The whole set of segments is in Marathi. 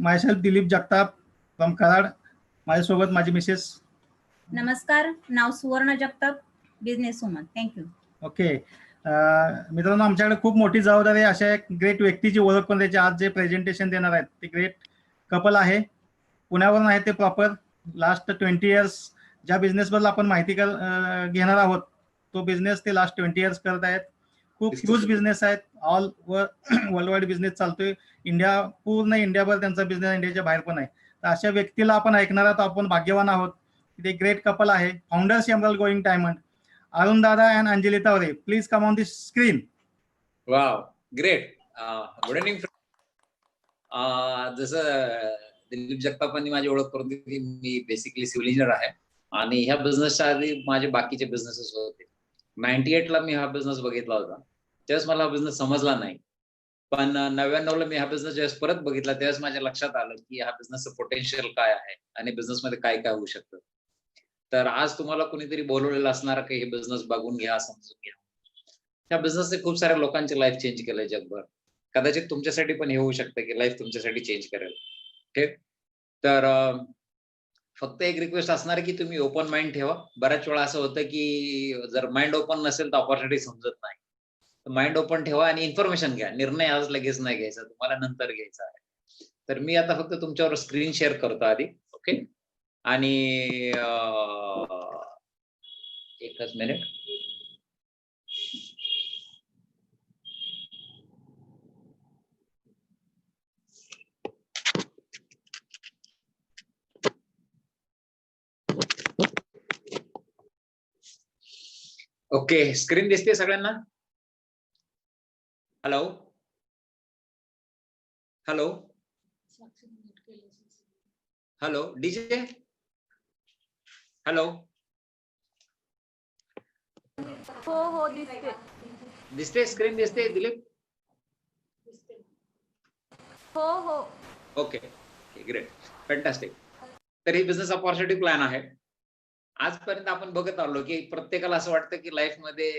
Myself Dilip Jagtap from Karad. माझ्यासोबत माझी मिसेस. नमस्कार, नाव सुवर्ण Jagtap, business woman. Thank you. Okay. मित्रांनो, आमच्याकडे खूप मोठी जबाबदारी आहे. अशा एक ग्रेट व्यक्तीची ओळख पण द्यायची. आज जे प्रेझेंटेशन देणार आहेत ते ग्रेट कपल आहे. पुण्यावरून आहे ते प्रॉपर. लास्ट 20 इयर्स ज्या बिझनेसबद्दल आपण माहिती घेणार आहोत तो बिझनेस ते लास्ट 20 इयर्स करत आहेत. खूप ह्यूज बिझनेस आहेत. ऑल वर्ल्ड वाईड बिझनेस चालतोय. पूर्ण इंडियाभर त्यांचा बिझनेस, इंडियाच्या बाहेर पण आहे. तर अशा व्यक्तीला आपण ऐकणार आहोत. आपण भाग्यवान आहोत. ते ग्रेट कपल आहे. Founders emerald going diamond, Arun Dada and Anjali Tavre. Please come on the screen. Wow, great. Good evening. जसं दिलीप जगतापांनी माझी ओळख करून दिली, मी बेसिकली सिव्हिल इंजिनियर आहे आणि ह्या बिझनेसच्या आधी माझे बाकीचे बिझनेसेस होते. 98 ला मी हा बिझनेस बघितला होता. त्यावेळेस मला हा बिझनेस समजला नाही, पण 99 ला मी हा बिझनेस ज्यावेळेस परत बघितला त्यावेळेस माझ्या लक्षात आलं की हा बिझनेसचं पोटेन्शियल काय आहे आणि बिझनेसमध्ये काय काय होऊ शकतं. तर आज तुम्हाला कुणीतरी बोलवलेलं असणार की हे बिझनेस बघून घ्या, समजून घ्या. त्या बिझनेसने खूप साऱ्या लोकांची लाईफ चेंज केलंय जगभर. कदाचित तुमच्यासाठी पण हे होऊ शकतं की लाईफ तुमच्यासाठी चेंज करेल. ठीक. तर फक्त एक रिक्वेस्ट असणार की तुम्ही ओपन माइंड ठेवा. बऱ्याच वेळा असं होतं की जर माइंड ओपन नसेल तर ऑपॉर्च्युनिटी समजत नाही. तर माइंड ओपन ठेवा आणि इन्फॉर्मेशन घ्या. निर्णय आज लगेच नाही घ्यायचा, तुम्हाला नंतर घ्यायचा आहे. तर मी आता फक्त तुमच्यावर स्क्रीन शेअर करतो आधी. ओके. आणि एकच मिनिट. ओके, स्क्रीन दिसते सगळ्यांना? Hello hello hello DJ, hello. हो दिसते. दिसते स्क्रीन दिसते दिलीप? हो. Okay, great, fantastic. तर ही बिझनेस अपॉर्च्युनिटी प्लॅन आहे. आजपर्यंत आपण बघत आलो की प्रत्येकाला असं वाटतं की लाईफ मध्ये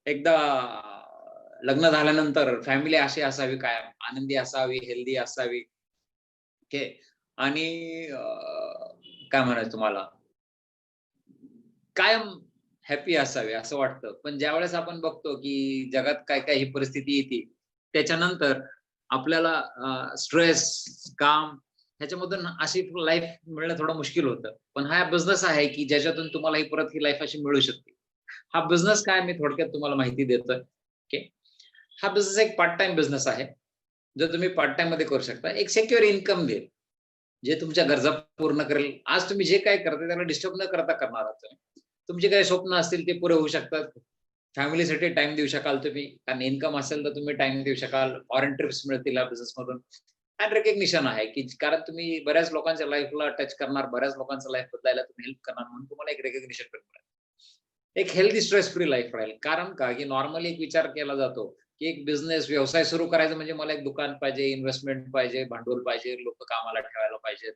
एकदा लग्न झाल्यानंतर फॅमिली अशी असावी, कायम आनंदी असावी, हेल्दी असावी. ओके. आणि काय म्हणायचं तुम्हाला, कायम हॅपी असावे असं वाटतं. पण ज्यावेळेस आपण बघतो की जगात काय काय ही परिस्थिती येते, त्याच्यानंतर आपल्याला स्ट्रेस, काम ह्याच्यामधून अशी लाईफ मिळणं थोडं मुश्किल होतं. पण हा बिझनेस आहे की ज्याच्यातून तुम्हाला ही परत ही लाईफ अशी मिळू शकते. हा बिझनेस काय, मी थोडक्यात तुम्हाला माहिती देतोय. ओके. हा बिझनेस एक पार्ट टाइम बिझनेस आहे, जो तुम्ही पार्ट टाइम मध्ये करू शकता. एक सिक्युअर इन्कम देईल, जे तुमच्या गरजा पूर्ण करेल. आज तुम्ही जे काय करता त्याला डिस्टर्ब न करता करणार आहात. तुमचे काही स्वप्न असतील ते पुरे होऊ शकतात. फॅमिलीसाठी टाइम देऊ शकाल तुम्ही, कारण इन्कम असेल तर तुम्ही टाइम देऊ शकाल. फॉरेन ट्रिप्स मिळतील या बिझनेस मधून. आणि रेकग्निशन आहे की कारण तुम्ही बऱ्याच लोकांच्या लाईफला टच करणार, बऱ्याच लोकांचं लाईफ बदलायला तुम्ही हेल्प करणार, म्हणून तुम्हाला एक रेकग्निशन भेटणार. एक हेल्दी स्ट्रेस फ्री लाईफ राहील. कारण का की नॉर्मली एक विचार केला जातो की एक बिझनेस व्यवसाय सुरू करायचा म्हणजे मला एक दुकान पाहिजे, इन्व्हेस्टमेंट पाहिजे, भांडवल पाहिजे, लोक कामाला ठेवायला पाहिजेत.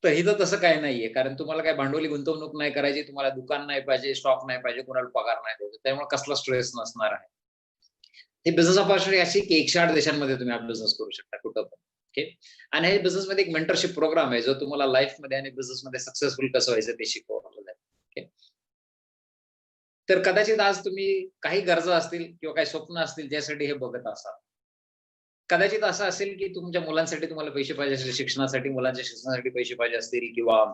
तर इथं तसं काही नाहीये, कारण तुम्हाला काही भांडवली गुंतवणूक नाही करायची, तुम्हाला दुकान नाही पाहिजे, स्टॉक नाही पाहिजे, कोणाला पगार नाही द्यायचा, त्यामुळे कसला स्ट्रेस नसणार आहे. ही बिझनेस ऑपॉर्च्युनिटी अशी की 108 देशांमध्ये तुम्ही हा बिझनेस करू शकता कुठं पण. ओके. आणि हे बिझनेस मध्ये एक मेंटरशिप प्रोग्राम आहे जो तुम्हाला लाईफ मध्ये आणि बिझनेस मध्ये सक्सेसफुल कसं व्हायचं ते शिकवलं जाईल. ओके. तर कदाचित आज तुम्ही काही गरजा असतील किंवा काही स्वप्न असतील ज्यासाठी हे बघत असाल. कदाचित असं असेल की तुमच्या मुलांसाठी तुम्हाला पैसे पाहिजे असतील, शिक्षणासाठी, मुलांच्या शिक्षणासाठी पैसे पाहिजे असतील, किंवा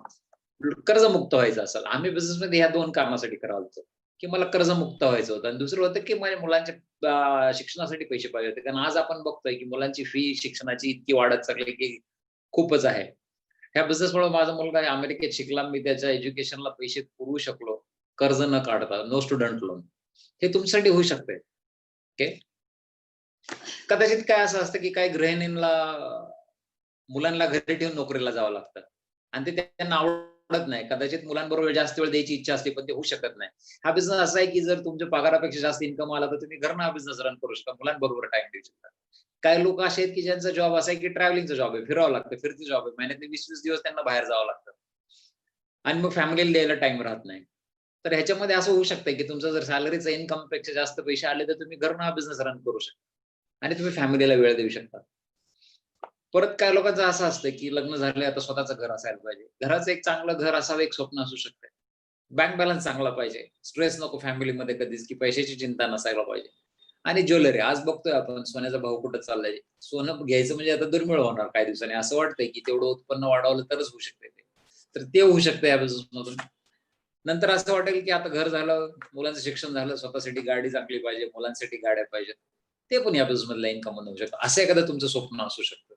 कर्जमुक्त व्हायचं असेल. आम्ही बिझनेसमध्ये ह्या 2 कारणासाठी करायचो की मला कर्जमुक्त व्हायचं होतं, आणि दुसरं होतं की माझ्या मुलांच्या शिक्षणासाठी पैसे पाहिजे होते. कारण आज आपण बघतोय की मुलांची फी शिक्षणाची इतकी वाढत चालली की खूपच आहे. ह्या बिझनेसमुळे माझा मुलगा अमेरिकेत शिकला, मी त्याच्या एज्युकेशनला पैसे पुरवू शकलो कर्ज न काढता, नो स्टुडंट लोन. हे तुमच्यासाठी होऊ शकते. ओके. कदाचित काय असं असतं की काही गृहिणींना मुलांना घरी ठेवून नोकरीला जावं लागतं आणि ते त्यांना आवडत नाही. कदाचित मुलांबरोबर जास्त वेळ द्यायची इच्छा असते पण ते होऊ शकत नाही. हा बिझनेस असा आहे की जर तुमच्या पगारापेक्षा जास्त इन्कम आला तर तुम्ही घरनं हा बिझनेस रन करू शकता, मुलांबरोबर टाइम देऊ शकता. काही लोक असे आहेत की ज्यांचा जॉब असा आहे की ट्रॅव्हलिंगचा जॉब आहे, फिरावं लागतं, फिरती जॉब आहे, महिन्यातले 20-20 दिवस त्यांना बाहेर जावं लागतं आणि मग फॅमिलीला द्यायला टाइम राहत नाही. तर ह्याच्यामध्ये असं होऊ शकतं की तुमचं जर सॅलरीचा इन्कम पेक्षा जास्त पैसे आले तर तुम्ही घरनं हा बिझनेस रन करू शकता आणि तुम्ही फॅमिलीला वेळ देऊ शकता. परत काय लोकांचं असं असतं की लग्न झालंय आता स्वतःचं घर असायला पाहिजे. घराचं एक चांगलं घर असावं एक स्वप्न असू शकतं. बँक बॅलन्स चांगला पाहिजे. स्ट्रेस नको फॅमिलीमध्ये कधीच की पैशाची चिंता नसायला पाहिजे. आणि ज्वेलरी आज बघतोय आपण सोन्याचा भाव कुठं चाललाय. सोनं घ्यायचं म्हणजे आता दुर्मिळ होणार काही दिवसांनी. असं वाटतंय की तेवढं उत्पन्न वाढवलं तरच होऊ शकते ते. तर ते होऊ शकतं या बिझनेसमधून. नंतर असं वाटेल की आता घर झालं, मुलांचं शिक्षण झालं, स्वतःसाठी गाडी चांगली पाहिजे, मुलांसाठी गाड्या पाहिजेत. ते पण या बिझनेसमधल्या इन्कम होऊ शकतं. असं एखादं तुमचं स्वप्न असू शकतं.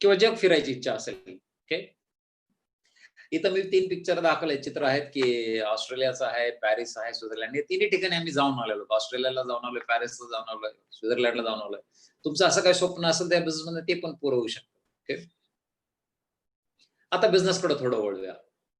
किंवा जग फिरायची इच्छा असेल. ओके. इथं मी 3 पिक्चर दाखवले चित्र आहेत की ऑस्ट्रेलियाचं आहे, पॅरिस आहे, स्वित्झर्लंड. या तिन्ही ठिकाणी आम्ही जाऊन आलेलो. ऑस्ट्रेलियाला जाऊन आलोय, पॅरिसला जाऊन आलोय, स्वित्झर्लंडला जाऊन आलोय. तुमचं असं काही स्वप्न असेल त्या बिझनेसमध्ये ते पण पूर्ण होऊ शकतं. ओके. आता बिझनेसकडे थोडं वळूया.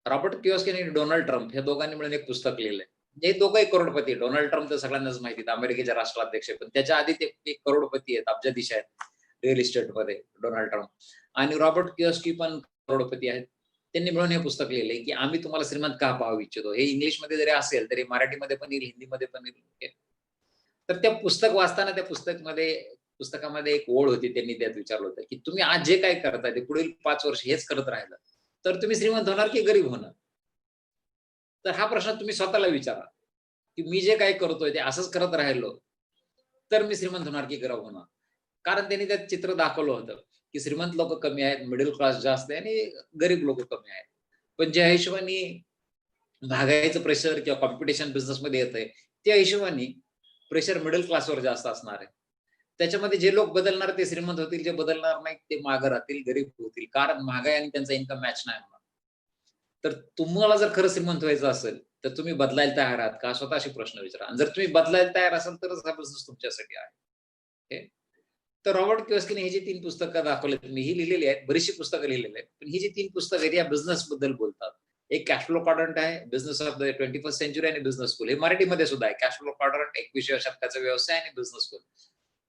रॉबर्ट किओस्की आणि डोनाल्ड ट्रम्प या दोघांनी मिळून एक पुस्तक लिहिलंय. हे दोघंही करोडपती. डोनाल्ड ट्रम्प तर सगळ्यांनाच माहिती आहे, अमेरिकेचे राष्ट्राध्यक्ष आहे. पण त्याच्या आधी ते एक करोडपती आहेत, अब्जाधीश आहेत रिअल इस्टेटमध्ये डोनाल्ड ट्रम्प. आणि रॉबर्ट किओस्की पण करोडपती आहेत. त्यांनी मिळून हे पुस्तक लिहिलंय की आम्ही तुम्हाला श्रीमंत का पाहावू इच्छितो. हे इंग्लिशमध्ये जरी असेल तरी मराठीमध्ये पण येईल, हिंदीमध्ये पण येईल. तर त्या पुस्तक वाचताना त्या पुस्तकामध्ये एक ओळ होती. त्यांनी त्यात विचारलं होतं की तुम्ही आज जे काय करताय ते पुढील 5 वर्ष हेच करत राहिलं तर तुम्ही श्रीमंत होणार की गरीब होणार. तर हा प्रश्न तुम्ही स्वतःला विचारा की मी जे काय करतोय ते असंच करत राहिलो तर मी श्रीमंत होणार की गरीब होणार. कारण त्यांनी त्यात चित्र दाखवलं होतं की श्रीमंत लोक कमी आहेत, मिडल क्लास जास्त आहे आणि गरीब लोक कमी आहेत. पण ज्या हिशोबाने महागाईचं प्रेशर किंवा कॉम्पिटिशन बिझनेसमध्ये येतंय त्या हिशोबाने प्रेशर मिडल क्लासवर जास्त असणार आहे. त्याच्यामध्ये जे लोक बदलणार ते श्रीमंत होतील, जे बदलणार नाही ते मागे राहतील, गरीब होतील. कारण महागाई आणि त्यांचा इन्कम मॅच नाही होणार. तर तुम्हाला जर खरं श्रीमंत व्हायचं असेल तर तुम्ही बदलायला तयार आहात का? स्वतःशी प्रश्न विचारा. आणि जर तुम्ही बदलायला तयार असाल तरच हा बिझनेस तुमच्यासाठी आहे. ओके. तर रॉबर्ट किओस्कीने हे जी 3 पुस्तकं दाखवलीत मी ही लिहिलेली आहेत. बरीचशी पुस्तकं लिहिलेली आहेत. पण ही जी 3 पुस्तकं आहेत या बिझनेस बद्दल बोलतात. एक कॅश फ्लो क्वाड्रंट आहे, business of the 21st century आणि बिझनेस स्कूल. हे मराठीमध्ये सुद्धा आहे. कॅश फ्लो क्वाड्रंट 21व्या शतकाचा व्यवसाय आणि बिझनेस स्कूल.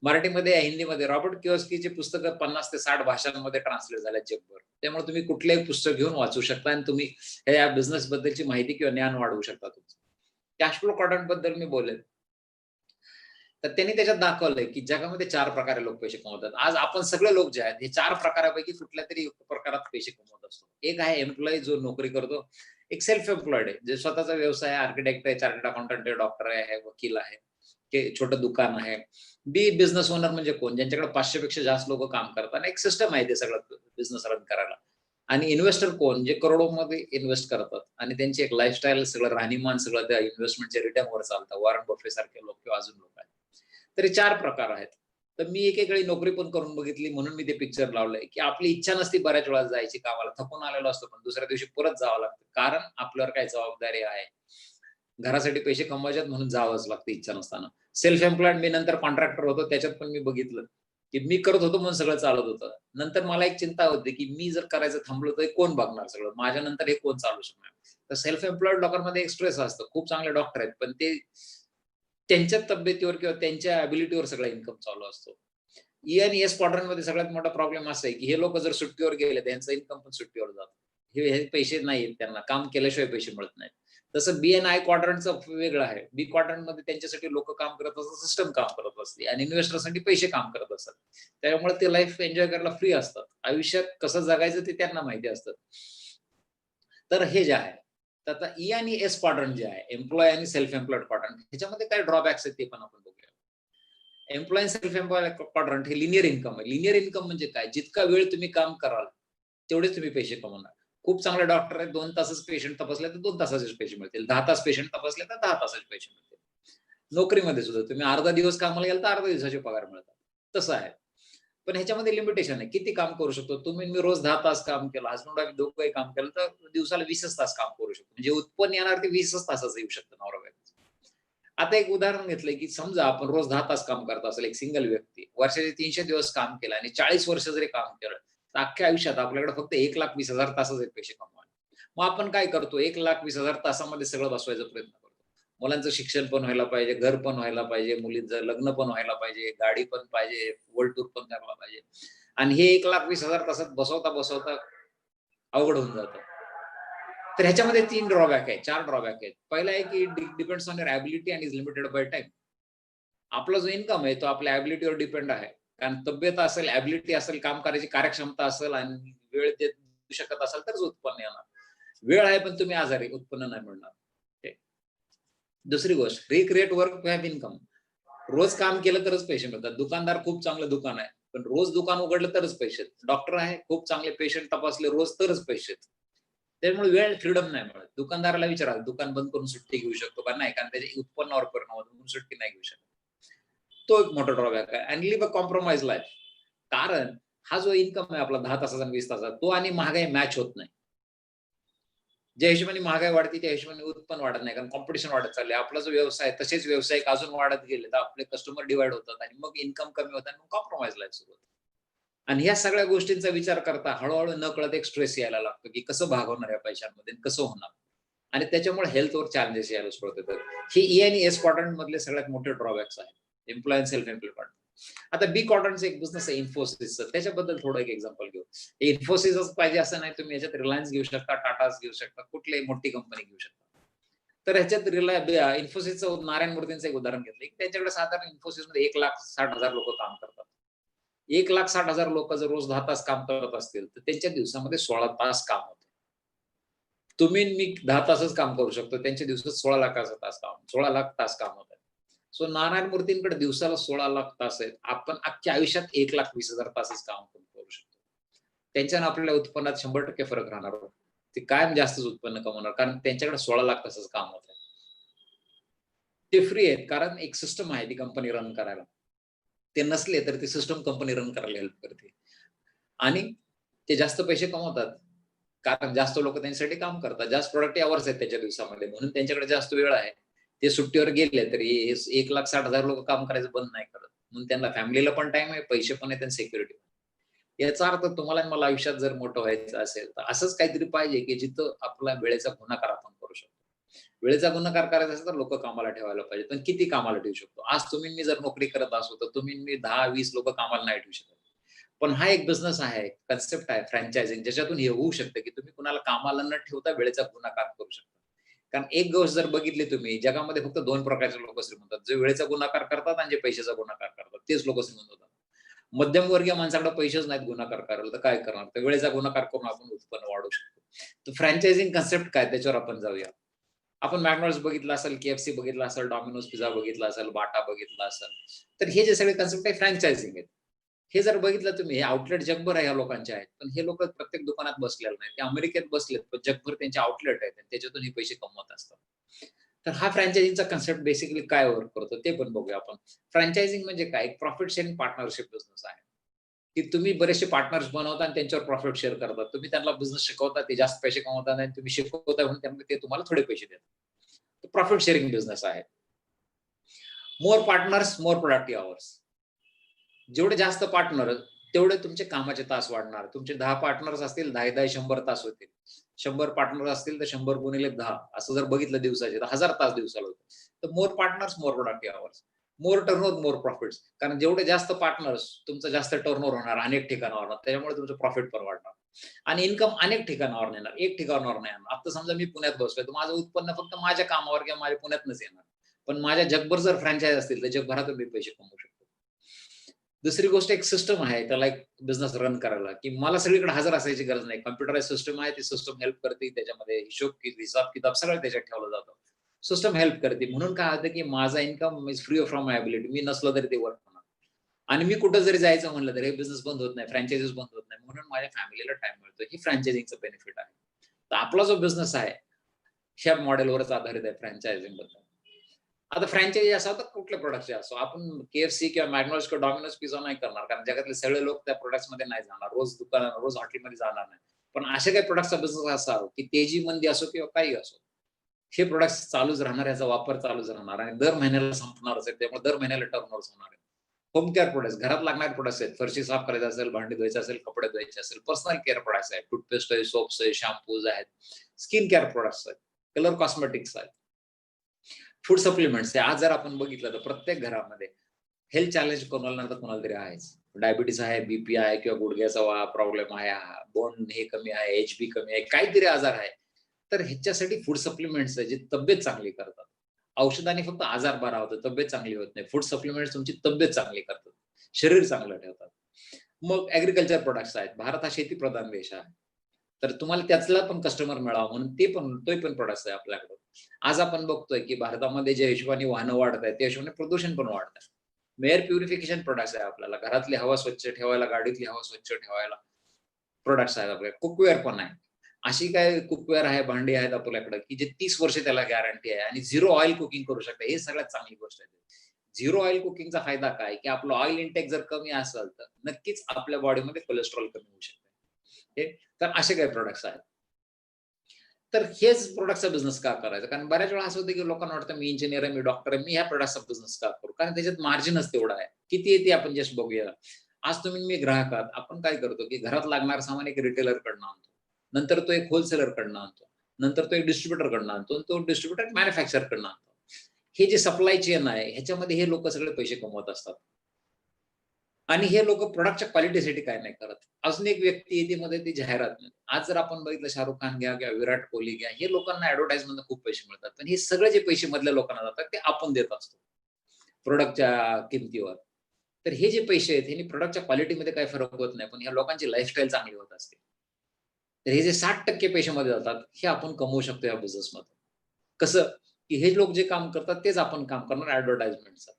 मराठीमध्ये आहे, हिंदीमध्ये. रॉबर्ट किओस्कीची पुस्तकं 50 ते 60 भाषांमध्ये ट्रान्सलेट झाल्यात जगभर. त्यामुळे तुम्ही कुठलंही पुस्तक घेऊन वाचू शकता आणि तुम्ही या बिझनेस बद्दलची माहिती किंवा ज्ञान वाढवू शकता तुमचं. कॅश फ्लो क्वाड्रंट बद्दल मी बोलेन. तर त्यांनी त्याच्यात दाखवलंय की जगामध्ये 4 प्रकारे लोक पैसे कमवतात. आज आपण सगळे लोक जे आहेत हे 4 प्रकारापैकी कुठल्या तरी प्रकारात पैसे कमवत असतो. एक आहे एम्प्लॉई जो नोकरी करतो. एक सेल्फ एम्प्लॉईड आहे, जे स्वतःचा व्यवसाय आहे, आर्किटेक्ट आहे, चार्टर्ड अकाउंटंट आहे, डॉक्टर आहे, वकील आहे, ते छोटं दुकान आहे. बी बिझनेस ओनर म्हणजे कोण? ज्यांच्याकडे 500 पेक्षा जास्त लोक काम करतात आणि एक सिस्टम आहे ते सगळं बिझनेस रन करायला. आणि इन्व्हेस्टर कोण? जे करोडोमध्ये इन्व्हेस्ट करतात आणि त्यांची एक लाईफस्टाईल सगळं राहणीमान सगळं त्या इन्व्हेस्टमेंटच्या रिटर्नवर चालतं. वॉरन बफे सारखे लोक किंवा अजून लोक आहेत. तरी 4 प्रकार आहेत. तर मी एकेकाळी नोकरी पण करून बघितली म्हणून मी ते पिक्चर लावलंय की आपली इच्छा नसती बऱ्याच वेळा जायची कामाला. थकून आलेलो असतो पण दुसऱ्या दिवशी परत जावं लागतं. कारण आपल्यावर काही जबाबदारी आहे. घरासाठी पैसे कमवायच्यात म्हणून जावंच लागतं इच्छा नसताना. सेल्फ एम्प्लॉईड मी नंतर कॉन्ट्रॅक्टर होतो त्याच्यात पण मी बघितलं की मी करत होतो म्हणून सगळं चालत होतं. नंतर मला एक चिंता होती की मी जर करायचं थांबलो तर कोण बघणार सगळं? माझ्यानंतर हे कोण चालू शकणार? तर सेल्फ एम्प्लॉईड लोकांमध्ये एक स्ट्रेस असतं. खूप चांगले डॉक्टर आहेत पण ते त्यांच्या तब्येतीवर किंवा त्यांच्या ॲबिलिटीवर सगळा इन्कम चालू असतो. ई आणि एस क्वाड्रंटमध्ये सगळ्यात मोठा प्रॉब्लेम असा आहे की हे लोक जर सुट्टीवर गेले त्यांचं इन्कम पण सुट्टीवर जातं. हे पैसे नाहीत त्यांना काम केल्याशिवाय पैसे मिळत नाहीत. तसं बी आणि आय क्वाड्रंटचं वेगळं आहे. बी क्वाड्रंटमध्ये त्यांच्यासाठी लोक काम करत असतात, सिस्टम काम करत असते आणि इन्व्हेस्टरसाठी पैसे काम करत असतात. त्यामुळे ते लाईफ एन्जॉय करायला फ्री असतात. आयुष्यात कसं जगायचं ते त्यांना माहिती असतं. तर हे जे आहे तर आता ई आणि एस क्वाड्रंट जे आहे एम्प्लॉय आणि सेल्फ एम्प्लॉईड क्वाड्रंट ह्याच्यामध्ये काय ड्रॉबॅक्स आहेत ते पण आपण बघूया. एम्प्लॉय सेल्फ एम्प्लॉईड क्वाड्रंट हे लिनियर इन्कम आहे. लिनियर इन्कम म्हणजे काय? जितका वेळ तुम्ही काम कराल तेवढेच तुम्ही पैसे कमवणार. खूप चांगले डॉक्टर आहेत 2 तासच पेशंट तपासले तर 2 तासाचेच पैसे मिळतील. 10 तास पेशंट तपासले तर 10 तासाचे पैसे मिळतील. नोकरीमध्ये सुद्धा तुम्ही अर्धा दिवस कामाला गेला तर अर्ध्या दिवसाचे पगार मिळतात. तसं आहे. पण ह्याच्यामध्ये लिमिटेशन आहे. किती काम करू शकतो? तुम्ही मी रोज 10 तास काम केलं, हसबंड वाईफ दोघंही काम केलं तर दिवसाला 20च तास काम करू शकतो. म्हणजे उत्पन्न येणार ते 20च तासाचं येऊ शकतं नवरा बायकोचं. आता एक उदाहरण घेतलंय की समजा आपण रोज 10 तास काम करत असेल एक सिंगल व्यक्ती, वर्षाचे 300 दिवस काम केलं आणि 40 वर्ष जरी काम केलं, तर अख्ख्या आयुष्यात आपल्याकडे फक्त 1,20,000 तासाचे पैसे कमवायचे. मग आपण काय करतो? 1,20,000 तासामध्ये सगळं बसवायचा प्रयत्न करतो. मुलांचं शिक्षण पण व्हायला पाहिजे, घर पण व्हायला पाहिजे, मुलींचं लग्न पण व्हायला पाहिजे, गाडी पण पाहिजे, वर्ल्ड टूर पण करायला पाहिजे. आणि हे 1,20,000 तासात बसवता अवघड होऊन जातं. तर ह्याच्यामध्ये 3 ड्रॉबॅक आहेत, 4 ड्रॉबॅक आहेत. पहिला आहे की depends on your ability and is limited by time. आपला जो इन्कम आहे तो आपल्या एबिलिटीवर डिपेंड आहे. कारण तब्येत असेल, ऍबिलिटी असेल, काम करायची कार्यक्षमता असेल आणि वेळ देऊ शकत असाल तरच उत्पन्न येणार. वेळ आहे पण तुम्ही आजारी, उत्पन्न नाही मिळणार. दुसरी गोष्ट, recreate work to have income. रोज काम केलं तरच पैसे मिळतात. दुकानदार खूप चांगलं दुकान आहे पण रोज दुकान उघडलं तरच पैसे. डॉक्टर आहे, खूप चांगले पेशंट तपासले रोज तरच पैसे. त्यामुळे वेळ फ्रीडम नाही मिळत. दुकानदाराला विचारा, दुकान बंद करून सुट्टी घेऊ शकतो का? नाही, कारण त्याच्या उत्पन्नावर परिणाम होतो म्हणून सुट्टी नाही घेऊ शकत. तो एक मोठा ड्रॉबॅक आहे. And live a compromise life. कारण हा जो इन्कम आहे आपला 10 तासाचा 20 तासाचा, तो आणि महागाई मॅच होत नाही. ज्या हिशोबाने महागाई वाढते त्या हिशोबाने उत्पन्न वाढत नाही, कारण कॉम्पिटिशन वाढत चालले. आपला जो व्यवसाय तसेच व्यावसायिक अजून वाढत गेले तर आपले कस्टमर डिवाइड होतात आणि मग इन्कम कमी होतात आणि कॉम्प्रोमाइज लाईफ सुरू होतं. आणि ह्या सगळ्या गोष्टींचा विचार करता हळूहळू न कळत एक स्ट्रेस यायला लागतो की कसं भागवणार या पैशांमध्ये, कसं होणार, आणि त्याच्यामुळे हेल्थवर चॅलेंजेस यायला सुरुवात होतात. हे ई आणि एस क्वाड्रंट मधले सगळ्यात मोठे ड्रॉबॅक्स आहेत. Employ and self employment. आता बी क्वाड्रंटचं एक बिझनेस आहे इन्फोसिसचं, त्याच्याबद्दल थोडं एक एक्झाम्पल घेऊ. इन्फोसिसच पाहिजे असं नाही, तुम्ही याच्यात रिलायन्स घेऊ शकता, टाटाच घेऊ शकता, कुठलीही मोठी कंपनी घेऊ शकता. तर ह्याच्यात इन्फोसिसचं नारायण मूर्तींचं एक उदाहरण घेतलं की त्यांच्याकडे साधारण इन्फोसिसमध्ये 1,60,000 लोक काम करतात. 1,60,000 लोक जर रोज 10 तास काम करत असतील तर त्यांच्या दिवसामध्ये 16 तास काम होते. तुम्ही मी 10 तासच काम करू शकतो, त्यांच्या दिवसात 16 लाख तास काम होत. सो नारायण मूर्तींकडे दिवसाला 16 लाख तास आहेत. आपण अख्ख्या आयुष्यात 1,20,000 तासच काम करू शकतो. त्यांच्यानं आपल्या उत्पन्नात 100% फरक राहणार. ते कायम जास्तच उत्पन्न कमवणार, कारण त्यांच्याकडे 16 लाख तासच काम होत आहे. ते फ्री आहेत कारण एक सिस्टम आहे ती कंपनी रन करायला. ते नसले तर ती सिस्टम कंपनी रन करायला हेल्प करते. आणि ते जास्त पैसे कमवतात कारण जास्त लोक त्यांच्यासाठी काम करतात, जास्त प्रोडक्टिव्ह आवर्स आहेत त्याच्या दिवसामध्ये, म्हणून त्यांच्याकडे जास्त वेळ आहे. ते सुट्टीवर गेले तरी 1,60,000 लोक काम करायचं बंद नाही करत, म्हणून त्यांना फॅमिलीला पण टाइम आहे, पैसे पण आहेत आणि सिक्युरिटी. याचा अर्थ तुम्हाला मला आयुष्यात जर मोठं व्हायचं असेल तर असंच काहीतरी पाहिजे की जिथं आपला वेळेचा गुणाकार आपण करू शकतो. वेळेचा गुणाकार करायचा असेल तर लोक कामाला ठेवायला पाहिजे. पण किती कामाला ठेवू शकतो? आज तुम्ही मी जर नोकरी करत असो तर तुम्ही मी 10-20 लोक कामाला नाही ठेवू शकत. पण हा एक बिझनेस आहे, कन्सेप्ट आहे फ्रँचायझिंग, ज्याच्यातून हे होऊ शकतं की तुम्ही कुणाला कामाला न ठेवता वेळेचा गुणाकार करू शकता. कारण एक गोष्ट जर बघितली तुम्ही, जगामध्ये फक्त 2 प्रकारचे लोक श्रीमंत आहेत, जे वेळेचा गुणाकार करतात आणि जे पैशाचा गुणाकार करतात, तेच लोक श्रीमंत होतात. मध्यमवर्गीय माणसाकडे पैसेच नाहीत गुणाकार करायला, तर काय करणार? तर वेळेचा गुणाकार करून आपण उत्पन्न वाढवू शकतो. तर फ्रँचायझिंग कन्सेप्ट काय, त्याच्यावर आपण जाऊया. आपण मॅकडॉनल्ड्स बघितलं असेल, KFC बघितलं असेल, डॉमिनोज पिझ्झा बघितला असेल, बाटा बघितला असेल, तर हे जे सगळे कन्सेप्ट आहे फ्रँचायझिंग आहेत. हे जर बघितलं तुम्ही, हे आउटलेट जगभर ह्या लोकांचे आहेत, पण हे लोक प्रत्येक दुकानात बसलेले नाहीत. ते अमेरिकेत बसलेत पण जगभर त्यांचे आउटलेट आहेत आणि त्याच्यातून हे पैसे कमवत असतात. तर हा फ्रँचायझिंगचा कन्सेप्ट बेसिकली काय वर्क करतो ते पण बघूया आपण. फ्रँचायझिंग म्हणजे काय? एक प्रॉफिट शेअरिंग पार्टनरशिप बिझनेस आहे की तुम्ही बरेचसे पार्टनर्स बनवता आणि त्यांच्यावर प्रॉफिट शेअर करतात. तुम्ही त्यांना बिझनेस शिकवता, ते जास्त पैसे कमवतात आणि तुम्ही शिकवता म्हणून त्यामुळे ते तुम्हाला थोडे पैसे देतात. प्रॉफिट शेअरिंग बिझनेस आहे. मोर पार्टनर्स मोर प्रोडक्टिव्ह आवर्स. जेवढे जास्त पार्टनर तेवढे तुमचे कामाचे तास वाढणार. तुमचे 10 पार्टनर्स असतील, 10 100 तास होतील. 100 पार्टनर असतील तर 100 गुणिले 10 असं जर बघितलं दिवसाचे तर 1000 तास दिवसाला होते. तर मोर पार्टनर्स मोर प्रोडक्टिव्ह आवर्स. मोर टर्नओव्हर मोर प्रॉफिट्स. कारण जेवढे जास्त पार्टनर्स तुमचं जास्त टर्नओव्हर होणार, अनेक ठिकाणावर होणार, त्याच्यामुळे तुमचं प्रॉफिट पण वाढणार आणि इन्कम अनेक ठिकाणावर येणार, एक ठिकाणावर नाही येणार. आता समजा मी पुण्यात बसलोय तर माझं उत्पन्न फक्त माझ्या कामावर किंवा माझ्या पुण्यातनच येणार. पण माझ्या जगभर जर फ्रँचाइज असतील तर जगभरातून मी पैसे कमवू शकतो. दुसरी गोष्ट, एक सिस्टम आहे त्याला एक बिझनेस रन करायला, की मला सगळीकडे हजर असायची गरज नाही. कॉम्प्युटराइज सिस्टम आहे, ती सिस्टम हेल्प करते. त्याच्यामध्ये हिसाब किताब सगळं त्याच्यात ठेवलं जातं. सिस्टम हेल्प करते. म्हणून काय होतं की माझा income is free from my ability. मी नसलो तरी ते वर्क होणार आणि मी कुठं जरी जायचं म्हणलं तरी हे बिझनेस बंद होत नाही, फ्रँचायझीस बंद होत नाही. म्हणून माझ्या फॅमिलीला टाइम मिळतो. ही फ्रँचायझिंगचं बेनिफिट आहे. तर आपला जो बिझनेस आहे ह्या मॉडेलवरच आधारित आहे फ्रँचायझिंग बद्दल. आता फ्रँचायझी असो तर कुठल्या प्रोडक्टचे असो, आपण KFC किंवा मॅकडॉनल्ड्स किंवा डॉमिनोज पिझ्झा नाही करणार, कारण जगातले सगळे लोक त्या प्रोडक्ट्स मध्ये नाही जाणार, रोज दुकानात रोज हॉटेलमध्ये जाणार नाही. पण अशा काही प्रोडक्टचा बिझनेस असावा की तेजी मंदी असो किंवा काही असो, हे प्रोडक्ट्स चालूच राहणार, याचा वापर चालूच राहणार आणि दर महिन्याला संपणारच आहे. त्यामुळे दर महिन्याला टर्नओव्हर होणार आहे. होम केअर प्रोडक्ट्स, घरात लागणारे प्रोडक्ट्स आहेत. फरशी साफ करायचं असेल, भांडी धुवायचं असेल, कपडे धुवायचे असेल, पर्सनल केअर प्रोडक्ट्स आहेत, टूथपेस्ट आहे, सोप्स आहे, शॅम्पूज आहेत, स्किन केअर प्रोडक्ट्स आहेत, कलर कॉस्मेटिक्स आहेत, फूड सप्लिमेंट्स आहे. आज जर आपण बघितलं तर प्रत्येक घरामध्ये हेल्थ चॅलेंज कोणाला नंतर कोणाला तरी आहेच. डायबिटीस आहे, बीपी आहे किंवा गुडघ्याचा प्रॉब्लेम आहे, बोन हे कमी आहे, HB कमी आहे, काहीतरी आजार आहे. तर ह्याच्यासाठी फूड सप्लिमेंट्स आहे जे तब्येत चांगली करतात. औषधाने फक्त आजार बरा होतो, तब्येत चांगली होत नाही. फूड सप्लिमेंट्स तुमची तब्येत चांगली करतात. शरीर चांगलं ठेवतात. मग ऍग्रिकल्चर प्रोडक्ट्स आहेत. भारत हा शेतीप्रधान देश आहे. तर तुम्हाला त्यातला पण कस्टमर मिळावा म्हणून तोही पण प्रोडक्ट्स आहे आपल्याकडे. आज आपण बघतोय की भारतामध्ये ज्या हिशोबाने वाहनं वाढत आहेत त्या हिशोबाने प्रदूषण पण वाढत आहे. एअर प्युरिफिकेशन प्रोडक्ट्स आहे आपल्याला. घरातली हवा स्वच्छ ठेवायला, गाडीतली हवा स्वच्छ ठेवायला प्रोडक्ट्स आहेत आपल्याकडे. कुकवेअर पण आहे. अशी काय कुकवेअर आहे, भांडी आहेत आपल्याकडे की जे 30 वर्ष त्याला गॅरंटी आहे आणि झिरो ऑइल कुकिंग करू शकता. हे सगळ्यात चांगली गोष्ट आहे. झिरो ऑइल कुकिंगचा फायदा काय की आपलं ऑइल इंटेक जर कमी असेल तर नक्कीच आपल्या बॉडीमध्ये कोलेस्ट्रॉल कमी होऊ शकते. तर असे काही प्रोडक्ट्स आहेत. तर हेच प्रोडक्टचा बिझनेस का करायचा? कारण बऱ्याच वेळा असं होतं की लोकांना वाटतं मी इंजिनियर आहे, मी डॉक्टर आहे, मी ह्या प्रोडक्टचा बिझनेस का करू? कारण त्याच्यात मार्जिनच तेवढा आहे. किती येते आपण जस्ट बघूया. आज मी ग्राहक आहात. आपण काय करतो की घरात लागणारं सामान एक रिटेलर कडनं आणतो. नंतर तो एक होलसेलर कडनं आणतो. नंतर तो एक डिस्ट्रीब्युटर कडनं आणतो. तो डिस्ट्रीब्युटर मॅन्युफॅक्चर कडनं आणतो. हे जे सप्लाय चेन आहे ह्याच्यामध्ये हे लोक सगळे पैसे कमवत असतात. आणि हे लोक प्रोडक्टच्या क्वालिटीसाठी काय नाही करत. अजून एक व्यक्ती येते मध्ये ती जाहिरात. आज जर आपण बघितलं शाहरुख खान घ्या किंवा विराट कोहली घ्या, हे लोकांना ऍडव्हर्टाइजमेंट खूप पैसे मिळतात. पण हे सगळे जे पैसे मधल्या लोकांना जातात ते आपण देत असतो प्रोडक्टच्या किमतीवर. तर हे जे पैसे आहेत हे प्रोडक्टच्या क्वालिटीमध्ये काही फरक होत नाही, पण ह्या लोकांची लाईफस्टाईल चांगली होत असते. तर हे जे 60% पैसे मध्ये जातात हे आपण कमवू शकतो या बिझनेसमध्ये. कसं की हे लोक जे काम करतात तेच आपण काम करणार ऍडव्हर्टाइजमेंटचं.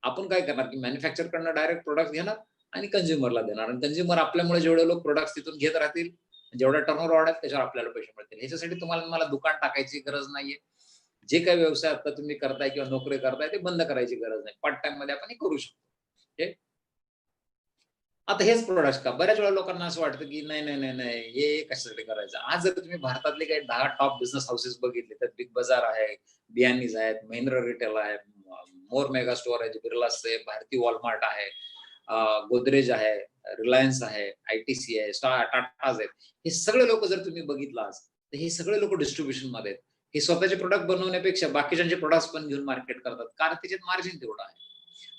आपण काय करणार की मॅन्युफॅक्चर कडनं डायरेक्ट प्रोडक्ट घेणार आणि कंझ्युमरला देणार. आणि कंझ्युमर आपल्यामुळे जेवढे लोक प्रोडक्ट तिथून घेत राहतील, जेवढा टर्नओव्हर वाढेल त्याच्यावर आपल्याला पैसे मिळतील. ह्याच्यासाठी तुम्हाला मला दुकान टाकायची गरज नाहीये. जे काही व्यवसाय आता तुम्ही करताय किंवा नोकरी करताय ते बंद करायची गरज नाही. पार्ट टाइम मध्ये आपण हे करू शकतो. आता हेच प्रोडक्ट्स का बऱ्याच वेळा लोकांना असं वाटतं की नाही हे कशासाठी करायचं. आज जर तुम्ही भारतातले काही 10 टॉप बिझनेस हाऊसेस बघितले तर बिग बाजार आहे, बियानीज आहेत, महिंद्रा रिटेल आहे, मोर मेगा स्टोअर आहे, बिर्लास आहे, भारती वॉलमार्ट आहे, गोदरेज आहे, रिलायन्स आहे, आयटीसी आहे, टाटाज आहेत. हे सगळे लोक जर तुम्ही बघितलं आज तर हे सगळे लोक डिस्ट्रीब्युशन मध्ये आहेत. हे स्वतःचे प्रोडक्ट बनवण्यापेक्षा बाकीच्यांचे प्रोडक्ट्स पण घेऊन मार्केट करतात कारण त्याच्यात मार्जिन तेवढं आहे.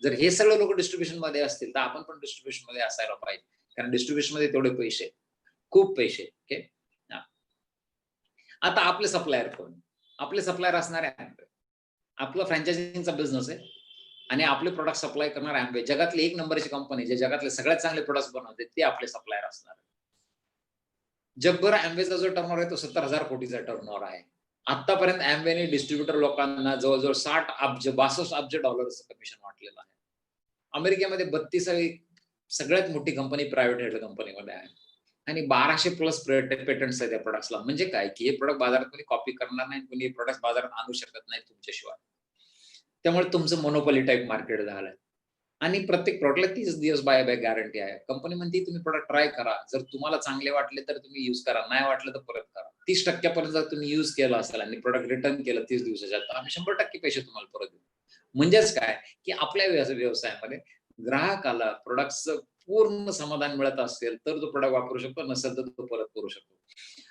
जर हे सगळे लोक डिस्ट्रीब्युशन मध्ये असतील तर आपण पण डिस्ट्रीब्युशन मध्ये असायला पाहिजे. कारण डिस्ट्रीब्युशन मध्ये तेवढे पैसे, खूप पैसे. ओके. आता आपले सप्लायर कोण? आपले सप्लायर असणार आहे Amway. आपला फ्रँचायझिंगचा बिझनेस आहे आणि आपले प्रोडक्ट सप्लाय करणार Amway. जगातली एक नंबरची कंपनी जे जगातले सगळ्यात चांगले प्रोडक्ट बनवते ते आपले सप्लायर असणार आहे. जगभर Amwayचा जो टर्नओव्हर आहे तो 70,000 कोटीचा टर्नओव्हर आहे. आतापर्यंत Amwayने डिस्ट्रीब्युटर लोकांना जवळजवळ 60 अब्ज $62 अब्ज कमिशन वाटलेलं आहे. अमेरिकेमध्ये 32वी सगळ्यात मोठी कंपनी प्रायव्हेट हेल्थ कंपनीमध्ये आहे आणि 1200+ पेटंट्स आहेत या प्रोडक्ट्सला. म्हणजे काय की हे प्रोडक्ट बाजारात कोणी कॉपी करणार नाही, कोणी हे प्रोडक्ट बाजारात आणू शकत नाही तुमच्याशिवाय. त्यामुळे तुमचं मोनोपॉली टाईप मार्केट झालंय आणि प्रत्येक प्रोडक्टला 30 दिवस बाय गॅरंटी आहे. कंपनी म्हणते तुम्ही प्रोडक्ट ट्राय करा, जर तुम्हाला चांगले वाटले तर तुम्ही युज करा, नाही वाटलं तर परत करा. 30% जर तुम्ही युज केलं असेल आणि प्रोडक्ट रिटर्न केलं 30 दिवसाच्या तर आम्ही 100% पैसे तुम्हाला परत देऊ. म्हणजेच काय की आपल्या व्यवसायामध्ये ग्राहकाला प्रोडक्टचं पूर्ण समाधान मिळत असेल तर तो प्रोडक्ट वापरू शकतो, नसेल तर तो परत करू शकतो.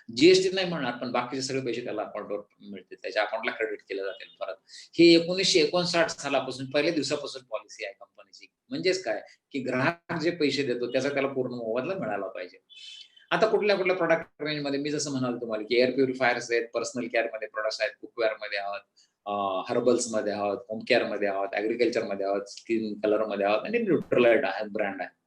जीएसटी नाही म्हणणार पण बाकीचे सगळे पैसे त्याला अकाउंटवर मिळतील, त्याच्या अकाउंटला क्रेडिट केले जातील परत. ही 1959 सालापासून पहिल्या दिवसापासून पॉलिसी आहे कंपनीची. म्हणजेच काय की ग्राहक जे पैसे देतो त्याचा त्याला पूर्ण मोबदला मिळाला पाहिजे. आता कुठल्या प्रोडक्ट रेंज मध्ये मी जसं म्हणाल तुम्हाला की एअर प्युरिफायर्स आहेत, पर्सनल केअर मध्ये प्रोडक्ट्स आहेत, कुकवेअर मध्ये आहोत, हर्बल्स मध्ये आहोत, होम केअर मध्ये आहोत, ऍग्रिकल्चर मध्ये आहोत, स्किन कलर मध्ये आहोत आणि न्यूट्रलाइट आहे ब्रँड आहे.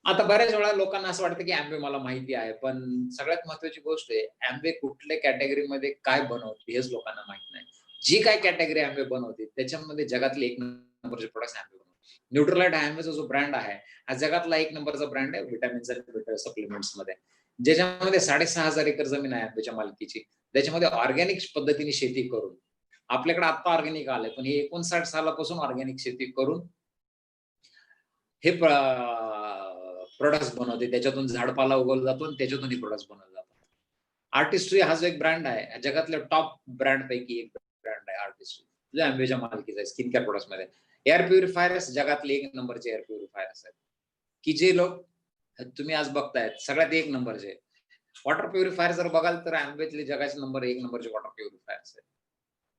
आता बऱ्याच वेळा लोकांना असं वाटतं की Amway मला माहिती आहे, पण सगळ्यात महत्वाची गोष्ट आहे Amway कुठल्या कॅटेगरीमध्ये काय बनवते हेच लोकांना माहित नाही. जी काय कॅटेगरी Amway बनवते त्याच्यामध्ये जगातले एक नंबरचे प्रोडक्ट्स Amway बनवते. न्यूट्रलाइट Amwayचा जो ब्रँड आहे हा जगातला एक नंबरचा ब्रँड आहे विटामिन्स आणि सप्लिमेंट्स मध्ये, ज्याच्यामध्ये 6,500 एकर जमीन आहे Amwayच्या मालकीची. त्याच्यामध्ये ऑर्गॅनिक पद्धतीने शेती करून, आपल्याकडे आता ऑर्गॅनिक आलंय पण हे 59 सालापासून ऑर्गॅनिक शेती करून हे प्रोडक्ट्स बनवते. त्याच्यातून झाडपाला उगवला जातो आणि त्याच्यातून हे प्रोडक्ट्स बनवले जातात. आर्टिस्ट्री हा जो एक ब्रँड आहे जगातल्या टॉप ब्रँड पैकी एक ब्रँड आहे आर्टिस्ट्री, जो Amwayच्या मालकीचा आहे स्किन केअर प्रोडक्ट्स मध्ये. एअर प्युरिफायर्स जगातले एक नंबरचे एअर प्युरिफायर्स आहेत की जे लोक तुम्ही आज बघतायत सगळ्यात एक नंबरचे. वॉटर प्युरिफायर जर बघाल तर Amwayतले जगाचे एक नंबरचे वॉटर प्युरिफायर्स आहेत.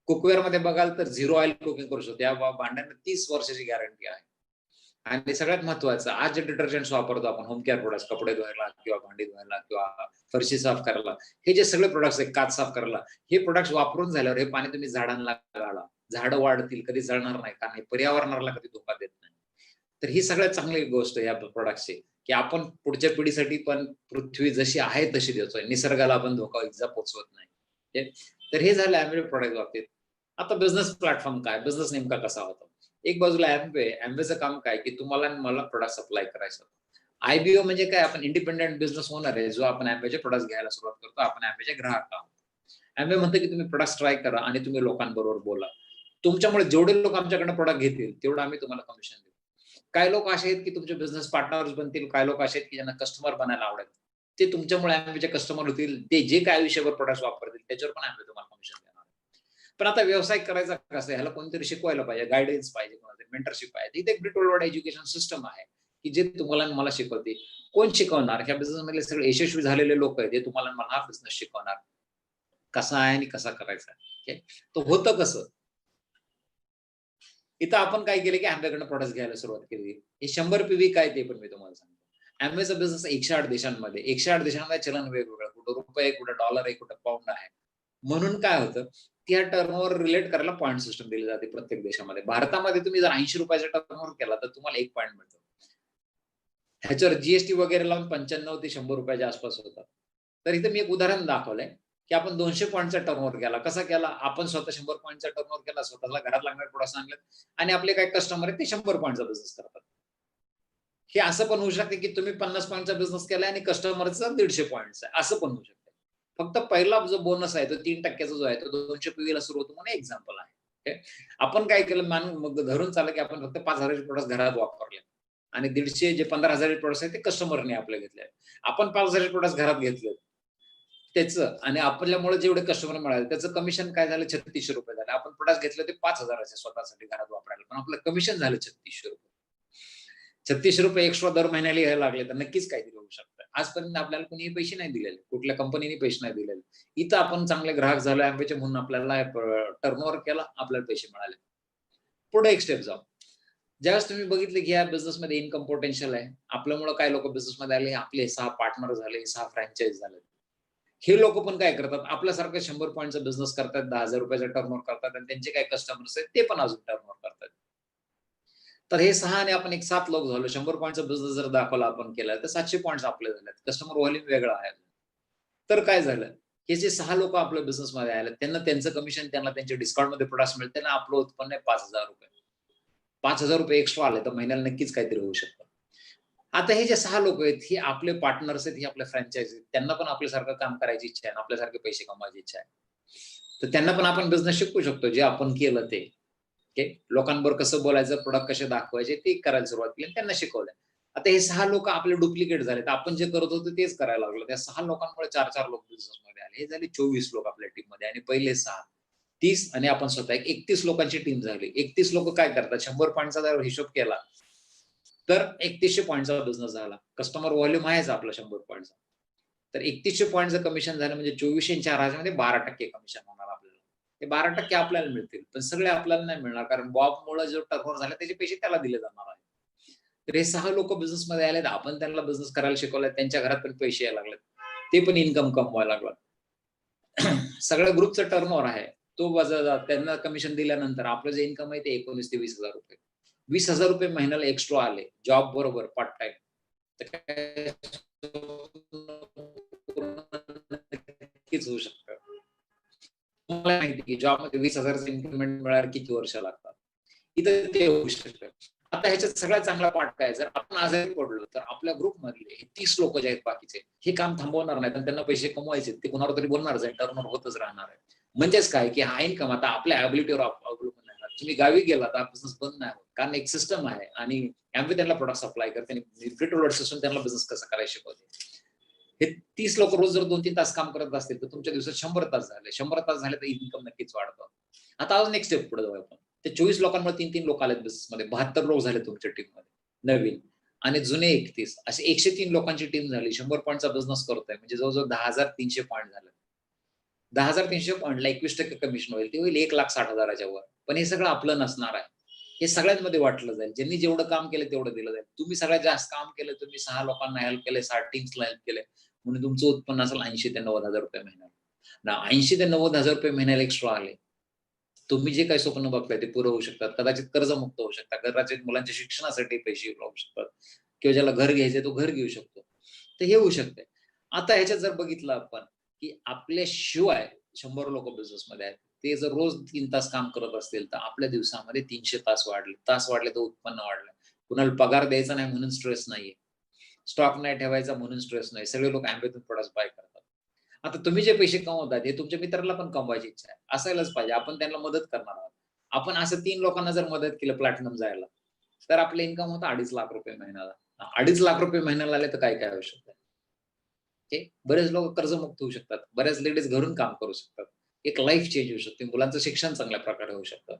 कुकवेअर मध्ये बघाल तर झिरो ऑइल कुकिंग करू शकतो. या भांड्यांना 30 वर्षाची गॅरंटी आहे. आणि सगळ्यात महत्वाचं आज जे डिटर्जंट्स वापरतो आपण होम केअर प्रोडक्ट्स, कपडे धुवायला किंवा भांडी धुवायला किंवा फरशी साफ करायला, हे जे सगळे प्रोडक्ट्स आहेत काच साफ करायला, हे प्रोडक्ट्स वापरून झाल्यावर हे पाणी तुम्ही झाडांना घाला, झाडं वाढतील, कधी जळणार नाही कारण हे पर्यावरणाला कधी धोका देत नाही. तर ही सगळ्यात चांगली गोष्ट या प्रोडक्टची, की आपण पुढच्या पिढीसाठी पण पृथ्वी जशी आहे तशी देतोय, निसर्गाला आपण धोका इजा पोचवत नाही. तर हे झालं Amway प्रोडक्ट बाबतीत. आता बिझनेस प्लॅटफॉर्म काय, बिझनेस नेमका कसा होता? एक बाजूला Amwayचं काम काय, की तुम्हाला आणि मला प्रोडक्ट सप्लाय करायचं. IBO म्हणजे काय, आपण इंडिपेंडेंट बिझनेस ओनर आहे, जो आपण Amwayचे प्रोडक्ट घ्यायला सुरुवात करतो, आपण Amwayचे ग्राहक आहोत. Amway म्हणतं की तुम्ही प्रोडक्ट ट्राय करा आणि तुम्ही लोकांबरोबर बोला. तुमच्यामुळे जेवढे लोक आमच्याकडनं प्रोडक्ट घेतील तेवढं आम्ही तुम्हाला कमिशन देऊ. काही लोक असे आहेत की तुमचे बिझनेस पार्टनर्स बनतील, काही लोक असे आहेत की ज्यांना कस्टमर बनायला आवडेल. ते तुमच्यामुळे Amwayचे कस्टमर होतील, ते जे काय आयुष्यभर प्रोडक्ट वापरतील त्याच्यावर पण Amway तुम्हाला कमिशन देणार. पण आता व्यवसाय करायचा कसा, ह्याला कोणतरी शिकवायला पाहिजे, गायडन्स पाहिजे, कोणातरी मेंटरशिप पाहिजे. इथे एक ब्रिटल एज्युकेशन सिस्टम आहे की जे तुम्हाला आणि मला शिकवते. कोण शिकवणार? ह्या बिझनेस मधले सगळे यशस्वी झालेले लोक आहेत, ते तुम्हाला मला हा बिझनेस शिकवणार कसा आहे आणि कसा करायचा आहे. तो होतं कसं? इथं आपण काय केलं की Amwayकडनं प्रोडक्ट घ्यायला सुरुवात केली. हे 100 PV काय ते पण मी तुम्हाला सांगतो. Amwayचा बिझनेस 108 देशांमध्ये, 108 देशांमध्ये चलन वेगवेगळं, कुठं रुपये, कुठं डॉलर आहे, कुठं पाऊंड आहे. म्हणून काय होतं, की ह्या टर्नओव्हर रिलेट करायला पॉइंट सिस्टम दिली जाते प्रत्येक देशामध्ये. भारतामध्ये तुम्ही जर ₹80 टर्नओव्हर केला तर तुम्हाला 1 पॉइंट मिळतो. ह्याच्यावर जीएसटी वगैरे लावून 95 ते ₹100 आसपास होतात. तर इथे मी एक उदाहरण दाखवलंय, की आपण 200 पॉइंटचा टर्नओव्हर केला. कसा केला? आपण स्वतः 100 पॉइंटचा टर्नओव्हर केला, स्वतःला घरात लागणारे प्रोडक्ट्स आणले आणि आपले काही कस्टमर आहेत ते 100 पॉइंटचा बिझनेस करतात. हे असं पण होऊ शकते, की तुम्ही 50 पॉइंटचा बिझनेस केलाय आणि कस्टमरचा 150 पॉइंटचा आहे, असं पण होऊ शकतं. फक्त पहिला जो बोनस आहे तो 3% जो आहे तो 200 PV ला सुरू होतो म्हणून एक्झाम्पल आहे. आपण काय केलं, मग धरून चाललं, की आपण फक्त 5,000 प्रोडक्ट घरात वापरले आणि 150 जे 15,000 प्रोडक्ट्स आहेत ते कस्टमरने आपले घेतले. आपण 5,000 प्रोडक्ट्स घरात घेतले त्याचं आणि आपल्यामुळे जेवढे कस्टमर मिळाले त्याचं कमिशन काय झालं, ₹36 झालं. आपण प्रोडक्ट घेतले ते 5,000 स्वतःसाठी घरात वापरायला, पण आपलं कमिशन झालं ₹36. ₹36 एक्स्ट्रा दर महिन्याला यायला लागले तर नक्कीच काहीतरी होऊ शकतं. आजपर्यंत आपल्याला कोणीही पैसे नाही दिलेले, कुठल्या कंपनीने पैसे नाही दिलेले. इथं आपण चांगले ग्राहक झालो Amwayचे म्हणून आपल्याला टर्नओव्हर केला, आपल्याला पैसे मिळाले. पुढे एक स्टेप जाऊ. ज्यावेळेस तुम्ही बघितलं की या बिझनेसमध्ये इन्कम पोटेन्शियल आहे, आपल्यामुळे काही लोक बिझनेसमध्ये आले, आपले 6 पार्टनर झाले, 6 फ्रँचाईज झाले. हे लोक पण काय करतात, आपल्यासारखं 100 पॉइंटचा बिझनेस करतात, ₹10,000 टर्नओव्हर करतात आणि त्यांचे काही कस्टमर्स आहेत ते पण अजून टर्नओव्हर करतात. तर हे 6 आणि आपण एक 7 लोक झालो. 100 पॉइंटचा बिझनेस जर दाखवला आपण केला तर 700 पॉइंट्स आपले झाले. कस्टमर व्हॉल्यूम वेगळा आहे. तर काय झालं, हे जे 6 लोक आपल्या बिझनेसमध्ये आले, त्यांना त्यांचं कमिशन, त्यांना त्यांच्या डिस्काउंटमध्ये प्रोडक्ट्स मिळते ना, आपलं उत्पन्न आहे ₹5,000. ₹5,000 एक्स्ट्रा आले तर महिन्याला नक्कीच काहीतरी होऊ शकतं. आता हे जे 6 लोक आहेत, हे आपले पार्टनर्स आहेत, हे आपले फ्रँचायझी आहेत. त्यांना पण आपल्यासारखं काम करायची इच्छा आहे, आपल्यासारखे पैसे कमवायची इच्छा आहे. तर त्यांना पण आपण बिझनेस शिकवू शकतो, जे आपण केलं ते. लोकांबरोबर कसं बोलायचं, प्रोडक्ट कसे दाखवायचे ते करायला सुरुवात केली आणि त्यांना शिकवलं. आता हे 6 लोक आपले डुप्लिकेट झाले. तर आपण जे करत होतो तेच करायला लागलो. त्या 6 लोकांमुळे 4-4 लोक बिझनेसमध्ये आले. हे झाले 24 लोक आपल्या टीममध्ये आणि पहिले 6 30 आणि आपण स्वतः 31 लोकांची टीम झाली. 31 लोक काय करतात, 100 पॉइंटचा जर हिशोब केला तर 3100 पॉइंटचा बिझनेस झाला. कस्टमर व्हॉल्यूम आहेच आपला 100 पॉइंटचा. तर 3100 पॉइंटचं कमिशन झालं म्हणजे 2400 आणि 4000 12% कमिशन होणार आपल्याला. ते 12% आपल्याला मिळतील, पण सगळे आपल्याला नाही मिळणार, कारण बॉबमुळे जो टर्नओव्हर झाला त्याचे पैसे त्याला दिले जाणार आहेत. तर हे 6 लोक बिझनेसमध्ये आलेत, आपण त्यांना बिझनेस करायला शिकवलंय, त्यांच्या घरात पण पैसे यायला लागलेत, ते पण इन्कम कमवायला लागलं. सगळ्या ग्रुपचं टर्नओव्हर आहे तो वजा, त्यांना कमिशन दिल्यानंतर आपलं जे इन्कम आहे ते 19 ते 20,000 रुपये. 20,000 रुपये महिन्याला एक्स्ट्रा आले जॉब बरोबर पार्ट टाइम. नक्कीच होऊ शकतं. तुम्हाला माहिती की जॉबमध्ये 20,000चं इन्क्रिमेंट मिळायला किती वर्ष लागतात. इथं ते होऊ शकतं. आता ह्याच्यात सगळ्यात चांगला पार्ट काय, जर आपण आजारी पडलो तर आपल्या ग्रुपमधले 30 लोक जे आहेत बाकीचे, हे काम थांबवणार नाहीत आणि त्यांना पैसे कमवायचे, ते कोणावर तरी बोलणारच आहे, टर्नओव्हर होतच राहणार आहे. म्हणजेच काय, की हा इन्कम आता आपल्या ॲबिलिटीवर अवलंबून आहे. तुम्ही गावी गेला तर बिझनेस बंद नाही होत, कारण एक सिस्टम आहे आणि Amway त्यांना प्रोडक्ट सप्लाय करते आणि फ्री टू सिस्टम त्यांना बिझनेस कसं करायला शिकवते. हे 30 लोक रोज जर 2-3 तास काम करत असतील तर तुमच्या दिवसात 100 तास झाले. 100 तास झाले तर इन्कम नक्कीच वाढतं. आता अजून एक स्टेप पुढे जाऊ आपण. ते 24 लोकांमुळे 3-3 लोक आलेत बिझनेसमध्ये, 72 लोक झाले तुमच्या टीममध्ये नवीन आणि जुने 31, असे 103 लोकांची टीम झाली. 100 पॉइंटचा बिझनेस करतोय म्हणजे जवळजवळ 10,300 पॉइंट झाले. 10,300 पॉइंटला 21% कमिशन होईल, ते होईल 1,60,000च्या वर. पण हे सगळं आपलं नसणार आहे. हे सगळ्यांमध्ये वाटलं जाईल. ज्यांनी जेवढं काम केलं तेवढं दिलं जाईल. तुम्ही सगळ्यात जास्त काम केलं, तुम्ही 6 लोकांना हेल्प केले, 6 टीम्सला हेल्प केले, म्हणून तुमचं उत्पन्न असेल 80,000 ते 90,000 रुपये महिन्याला. 80,000 ते 90,000 रुपये महिन्याला एक्स्ट्रा आले. तुम्ही जे काही स्वप्न बघताय ते पुरं होऊ शकतात. कदाचित कर्जमुक्त होऊ शकतात, कदाचित मुलांच्या शिक्षणासाठी पैसे लावू शकतात किंवा ज्याला घर घ्यायचंय तो घर घेऊ शकतो. तर हे होऊ शकतंय. आता ह्याच्यात जर बघितलं आपण की आपल्याशिवाय 100 लोक बिझनेसमध्ये आहेत. ते जर रोज 3 तास काम करत असतील तर आपल्या दिवसामध्ये 300 तास वाढले तर उत्पन्न वाढलं. कुणाला पगार द्यायचा नाही म्हणून स्ट्रेस नाहीये. स्टॉक नाही ठेवायचा म्हणून स्ट्रेस नाही. सगळे लोक Amazon प्रोडक्ट्स बाय करतात. आता तुम्ही जे पैसे कमवतात हे तुमच्या मित्राला पण कमवायची इच्छा आहे. असायलाच पाहिजे. आपण त्यांना मदत करणार आहोत. आपण असं 3 लोकांना जर मदत केलं प्लॅटिनम जायला, तर आपलं इन्कम होतं ₹2.5 लाख महिन्याला. ₹2.5 लाख महिन्याला आले तर काय होऊ शकतं? ओके. बरेच लोक कर्जमुक्त होऊ शकतात. बऱ्याच लेडीज घरून काम करू शकतात. एक लाईफ चेंज होऊ शकते. मुलांचं शिक्षण चांगल्या प्रकारे होऊ शकतं.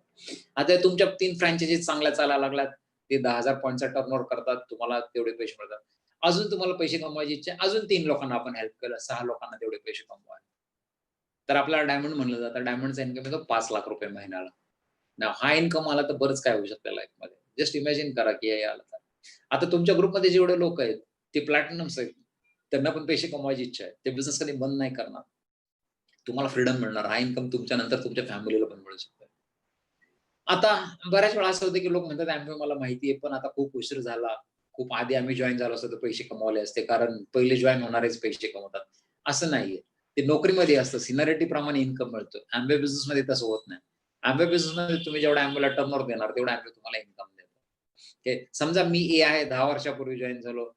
आता तुमच्या 3 फ्रँचायझीज चांगल्या चालायला लागल्यात. ते 10,000 पॉइंटचा टर्नओव्हर करतात. तुम्हाला तेवढे पैसे मिळतात. अजून तुम्हाला पैसे कमवायची इच्छा आहे, अजून 3 लोकांना आपण हेल्प केलं, 6 लोकांना तेवढे पैसे कमवा. तर आपल्याला डायमंड म्हणलं जातं. डायमंडचा इन्कम येतो ₹5 लाख महिन्याला. हा इन्कम आला तर बरंच काय होऊ शकतं लाईफमध्ये. जस्ट इमॅजिन करा की हे आलं तर. आता तुमच्या ग्रुपमध्ये जेवढे लोक आहेत ते प्लॅटिनम्स आहेत. त्यांना पण पैसे कमवायची इच्छा आहे. ते बिझनेस कधी बंद नाही करणार. तुम्हाला फ्रीडम मिळणार. हा इन्कम तुमच्या नंतर तुमच्या फॅमिलीला पण मिळू शकतो. आता बऱ्याच वेळा असं होतं की लोक म्हणतात Amway मला माहिती आहे, पण आता खूप उशीर झाला. खूप आधी आम्ही जॉइन झालो असतो तर पैसे कमवले असते. कारण पहिले जॉइन होणारेच पैसे कमवतात. असं नाहीये. ते नोकरीमध्ये असतं. सिनियरिटी प्रमाणे इन्कम मिळतो. Amway बिझनेसमध्ये तसं होत नाही. Amway बिझनेसमध्ये तुम्ही जेवढा Amwayला टर्नओव्हर देणार तेवढा Amway तुम्हाला इन्कम देतो. ओके. समजा मी ए आहे 10 वर्षापूर्वी जॉइन झालो.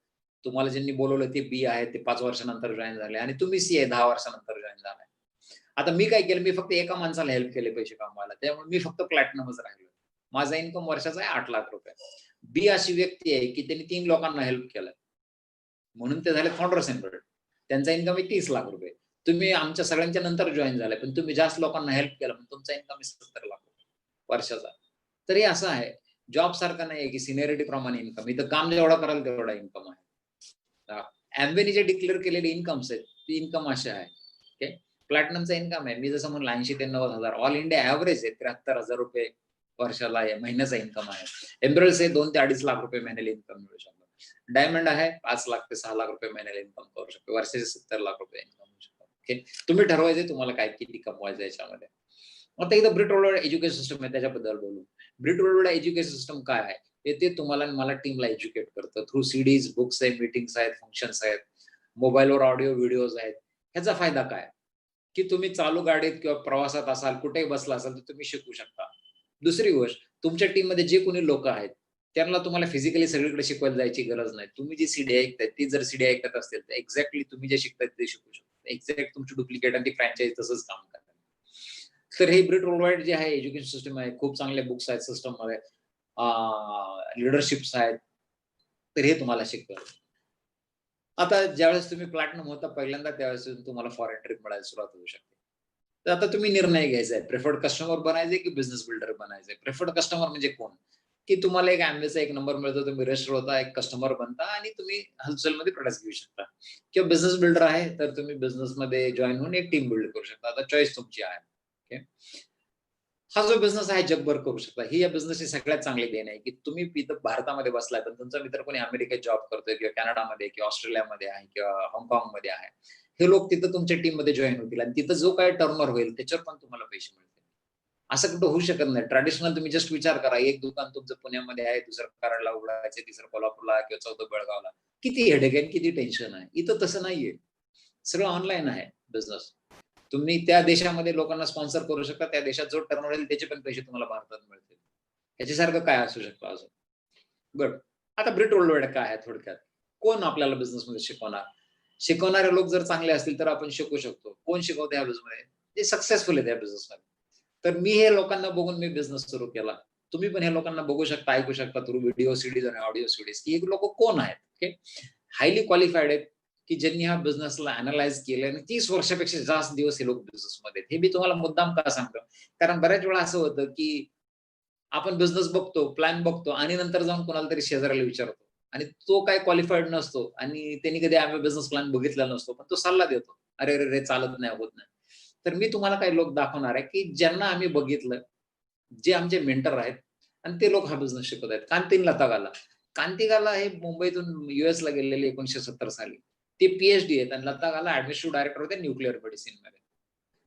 तुम्हाला ज्यांनी बोलवलं ते बी आहे, ते 5 वर्षानंतर जॉइन झाले आणि तुम्ही सी आहे 10 वर्षानंतर जॉइन झालाय. आता मी काय केलं, मी फक्त एका माणसाला हेल्प केले पैसे कमवायला. त्यामुळे मी फक्त प्लॅटिनमच राहिलो. माझा इन्कम वर्षाचा आहे ₹8 लाख. बी अशी व्यक्ती आहे की त्यांनी 3 लोकांना हेल्प केलं. म्हणून ते झाले फाउंडर्स एम्बेडेड. त्यांचा इन्कम आहे ₹30 लाख. तुम्ही आमच्या सगळ्यांच्या नंतर जॉइन झाले, पण तुम्ही जास्त लोकांना हेल्प केलं, पण तुमचा इन्कम आहे ₹70 लाख वर्षाचा. तर हे असं आहे. जॉब सारखं नाहीये की सिनियरिटी प्रमाणे इन्कम. इथं काम जेवढा कराल तेवढा इन्कम आहे. Amwayने जे डिक्लेअर केलेले इन्कम्स आहेत, ती इन्कम अशी आहे. ओके. प्लॅटिनमचा इन्कम आहे. मी जसं म्हणलं 80 ते 90,000 ऑल इंडिया ॲव्हरेज आहे ₹73,000 वर्षाला आहे, महिन्याचा इन्कम आहे. एम्ब्रल्स आहे 2 ते ₹2.5 लाख महिन्याला इन्कम मिळू शकतो. डायमंड आहे 5 लाख ते 6 लाख महिन्याला इन्कम करू शकतो. वर्षाचे ₹70 लाख इन्कम होऊ शकतो. ओके. तुम्ही ठरवायचे तुम्हाला काय किती कमवायचं याच्यामध्ये. आता इथं ब्रिट वर्ल्ड एज्युकेशन सिस्टम आहे त्याच्याबद्दल बोलू. ब्रिट वर्ल्ड एज्युकेशन सिस्टम काय आहे? ते तुम्हाला आणि मला टीमला एज्युकेट करतं. थ्रू सीडीज, बुक्स आहेत, मीटिंग्स आहेत, फंक्शन्स आहेत, मोबाईलवर ऑडिओ, व्हिडिओज आहेत. ह्याचा फायदा काय? की तुम्ही चालू गाडीत किंवा प्रवासात असाल, कुठेही बसला असाल तर तुम्ही शिकू शकता. दुसरी गोष्ट, तुमच्या टीममध्ये जे कोणी लोक आहेत, त्यांना तुम्हाला फिजिकली सगळीकडे शिकवायला जायची गरज नाही. तुम्ही जी सीडी ऐकताय ती जर सीडी ऐकत असतील तर एक्झॅक्टली तुम्ही जे शिकताय ते शिकू शकता. एक्झॅक्ट तुमची डुप्लिकेट आणि ती फ्रँचाइज तसंच काम करतात. तर हे ब्रिट वर्ल्ड जे आहे एज्युकेशन सिस्टम आहे, खूप चांगले बुक्स आहेत सिस्टममध्ये, लीडरशिप्स आहेत. तर हे तुम्हाला शिकवलं. आता ज्यावेळेस तुम्ही प्लॅटिनम होता पहिल्यांदा त्यावेळेस तुम्हाला फॉरेन ट्रिप मिळायला सुरुवात होऊ शकते. तर आता तुम्ही निर्णय घ्यायचा आहे, प्रेफर्ड कस्टमर बनायचे की बिझनेस बिल्डर बनायचे. प्रेफर्ड कस्टमर म्हणजे कोण? की तुम्हाला एक Amwayचा एक नंबर मिळतो, तुम्ही रजिस्टर होता, एक कस्टमर बनता आणि तुम्ही होलसेलमध्ये प्रोडक्ट्स घेऊ शकता. किंवा बिझनेस बिल्डर आहे तर तुम्ही बिझनेसमध्ये जॉइन होऊन एक टीम बिल्ड करू शकता. आता चॉईस तुमची आहे. ओके. हा जो बिझनेस आहे जगभर करू शकता. ही या बिझनेसची सगळ्यात चांगली देण आहे की तुम्ही इथं भारतामध्ये बसलाय पण तुमचा मित्र कोणी अमेरिकेत जॉब करतोय किंवा कॅनडामध्ये किंवा ऑस्ट्रेलियामध्ये आहे किंवा हाँगकाँगमध्ये आहे. हे लोक तिथं तुमच्या टीममध्ये जॉइन होतील आणि तिथं जो काही टर्नओव्हर होईल त्याच्यावर पण तुम्हाला पैसे मिळतील. असं कुठं होऊ शकत नाही. ट्रॅडिशनल तुम्ही जस्ट विचार करा, एक दुकान तुमचं पुण्यामध्ये आहे, दुसरं कराडला उघडायचं, तिसरं कोल्हापूरला किंवा चौथं बेळगावला. किती हेडेक आहे, किती टेन्शन आहे. इथं तसं नाहीये. सगळं ऑनलाईन आहे बिझनेस. तुम्ही त्या देशामध्ये लोकांना स्पॉन्सर करू शकता. त्या देशात जो टर्नओव्हर होईल त्याचे पण पैसे तुम्हाला भारतात मिळतील. ह्याच्यासारखं काय असू शकतं अजून? गुड. आता ब्रिट वर्ल्ड काय आहे थोडक्यात? कोण आपल्याला बिझनेसमध्ये शिकवणार? शिकवणारे लोक जर चांगले असतील तर आपण शिकू शकतो. कोण शिकवतं या बिझनेसमध्ये? जे सक्सेसफुल आहेत या बिझनेसमध्ये. तर मी हे लोकांना बघून मी बिझनेस सुरू केला. तुम्ही पण हे लोकांना बघू शकता, ऐकू शकता थ्रू व्हिडिओ सीडीज आणि ऑडिओ सीडीज की हे लोक कोण आहेत? ओके. हायली क्वालिफाईड आहेत की ज्यांनी हा बिझनेसला अॅनलाइज केलं आणि 30 वर्षापेक्षा जास्त दिवस हे लोक बिझनेसमध्ये आहेत. हे मी तुम्हाला मुद्दाम का सांगतो? कारण बऱ्याच वेळा असं होतं की आपण बिझनेस बघतो, प्लॅन बघतो आणि नंतर जाऊन कोणाला तरी शेजाऱ्याला विचारतो आणि तो काय क्वालिफाईड नसतो आणि त्यांनी कधी आम्ही बिझनेस प्लॅन बघितला नसतो, पण तो सल्ला देतो. अरे रे रे चालत नाही, होत नाही. तर मी तुम्हाला काही लोक दाखवणार आहे की ज्यांना आम्ही बघितलं, जे आमचे मेंटर आहेत आणि ते लोक हा बिझनेस शिकवत आहेत. कांतीन लतागाला. कांतिगाला हे मुंबईतून यूएसला गेलेले 1970 साली. ते पीएचडी आहेत आणि लतागाला ऍडमिनिस्ट्रेटिव्ह डायरेक्टर होते न्यूक्लिअर मेडिसिन मध्ये.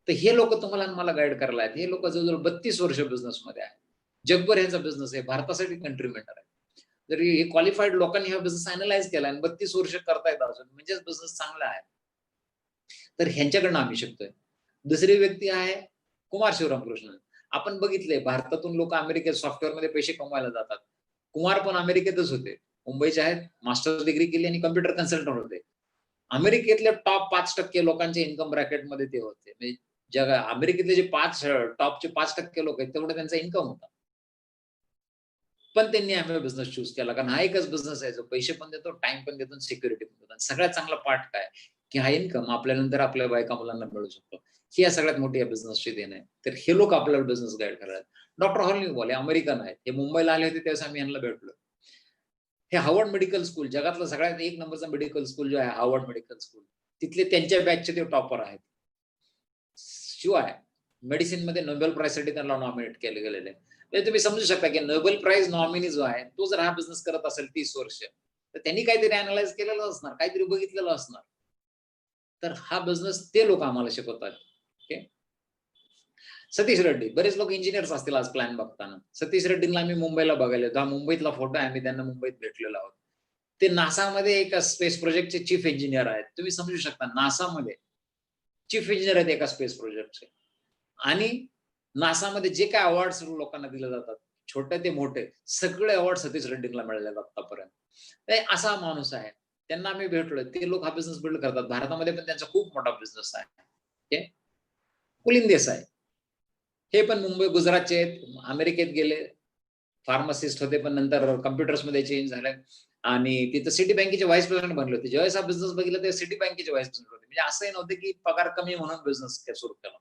तर हे लोक तुम्हाला आणि मला गाईड करायला आहेत. हे लोक जवळजवळ 32 वर्ष बिझनेस मध्ये आहे. जगभर ह्यांचा बिझनेस आहे. भारतासाठी कंट्री मेंटर आहे. जर हे क्वालिफाईड लोकांनी हा बिझनेस अनालाइज केला आणि 32 वर्ष करतायत अजून, म्हणजेच बिझनेस चांगला आहे. तर ह्यांच्याकडनं आम्ही शिकतोय. दुसरी व्यक्ती आहे कुमार शिवराम कृष्णन. आपण बघितलंय भारतातून लोक अमेरिकेत सॉफ्टवेअरमध्ये पैसे कमवायला जातात. कुमार पण अमेरिकेतच होते. मुंबईचे आहेत, मास्टर्स डिग्री केली आणि कम्प्युटर कन्सल्टंट होते. अमेरिकेतल्या टॉप 5% लोकांच्या इन्कम ब्रॅकेटमध्ये ते होते. म्हणजे अमेरिकेतले जे टॉपचे 5% लोक आहेत तेवढा त्यांचा इन्कम होता. पण त्यांनी आम्ही बिझनेस चूज केला, कारण हा एकच बिझनेस आहे जो पैसे पण देतो, टाइम पण देतो, सिक्युरिटी पण देतो. सगळ्यात चांगला पार्ट काय की हा इन्कम आपल्यानंतर आपल्या बायका मुलांना मिळू शकतो. ही या सगळ्यात मोठी या बिझनेसची देण आहे. तर हे लोक आपल्याला बिझनेस गाईड करतात. डॉक्टर हॉर्निवॉल हे अमेरिकन आहेत. हे मुंबईला आले होते त्यावेळेस आम्ही यांना भेटलो. हे हार्वर्ड मेडिकल स्कूल, जगातलं सगळ्यात एक नंबरचा मेडिकल स्कूल जो आहे हार्वर्ड मेडिकल स्कूल, तिथले त्यांच्या बॅचचे ते टॉपर आहेत. शिवाय मेडिसिन मध्ये नोबेल प्राइज साठी त्यांना नॉमिनेट केले गेलेले. म्हणजे तुम्ही समजू शकता की नोबेल प्राइज नॉमिनी जो आहे तो जर हा बिझनेस करत असेल 30 वर्ष, तर त्यांनी काहीतरी अनालाइज केलेलं असणार, काहीतरी बघितलेलं असणार. तर हा बिझनेस ते लोक आम्हाला शिकवतात. ओके. सतीश रेड्डी, बरेच लोक इंजिनियर्स असतील आज प्लॅन बघताना. सतीश रेड्डींना आम्ही मुंबईला बघायला येतो. हा मुंबईतला फोटो आहे, आम्ही त्यांना मुंबईत भेटलेलो आहोत. ते नासामध्ये एका स्पेस प्रोजेक्टचे चीफ इंजिनियर आहेत. तुम्ही समजू शकता नासामध्ये चीफ इंजिनियर आहेत एका स्पेस प्रोजेक्टचे. आणि नासामध्ये जे काय अवॉर्ड्स लोकांना दिले जातात, छोटे ते मोठे, सगळे अवॉर्ड सतीश रेड्डींना मिळाले आतापर्यंत. असा माणूस आहे. त्यांना आम्ही भेटलोय. ते लोक हा बिझनेस बिल्ड करतात. भारतामध्ये पण त्यांचा खूप मोठा बिझनेस आहे. कुलीन देसाई हे पण मुंबई गुजरातचे आहेत. अमेरिकेत गेले, फार्मासिस्ट होते, पण नंतर कम्प्युटर्स मध्ये चेंज झाले आणि तिथं सिटी बँकेचे व्हाईस प्रेसिडेंट बनले होते. ज्यावेळेस हा बिझनेस बघितला तेव्हा सिटी बँकेचे व्हाईस प्रेसिडेंट होते. म्हणजे असंही नव्हतं की पगार कमी म्हणून बिझनेस सुरू केला.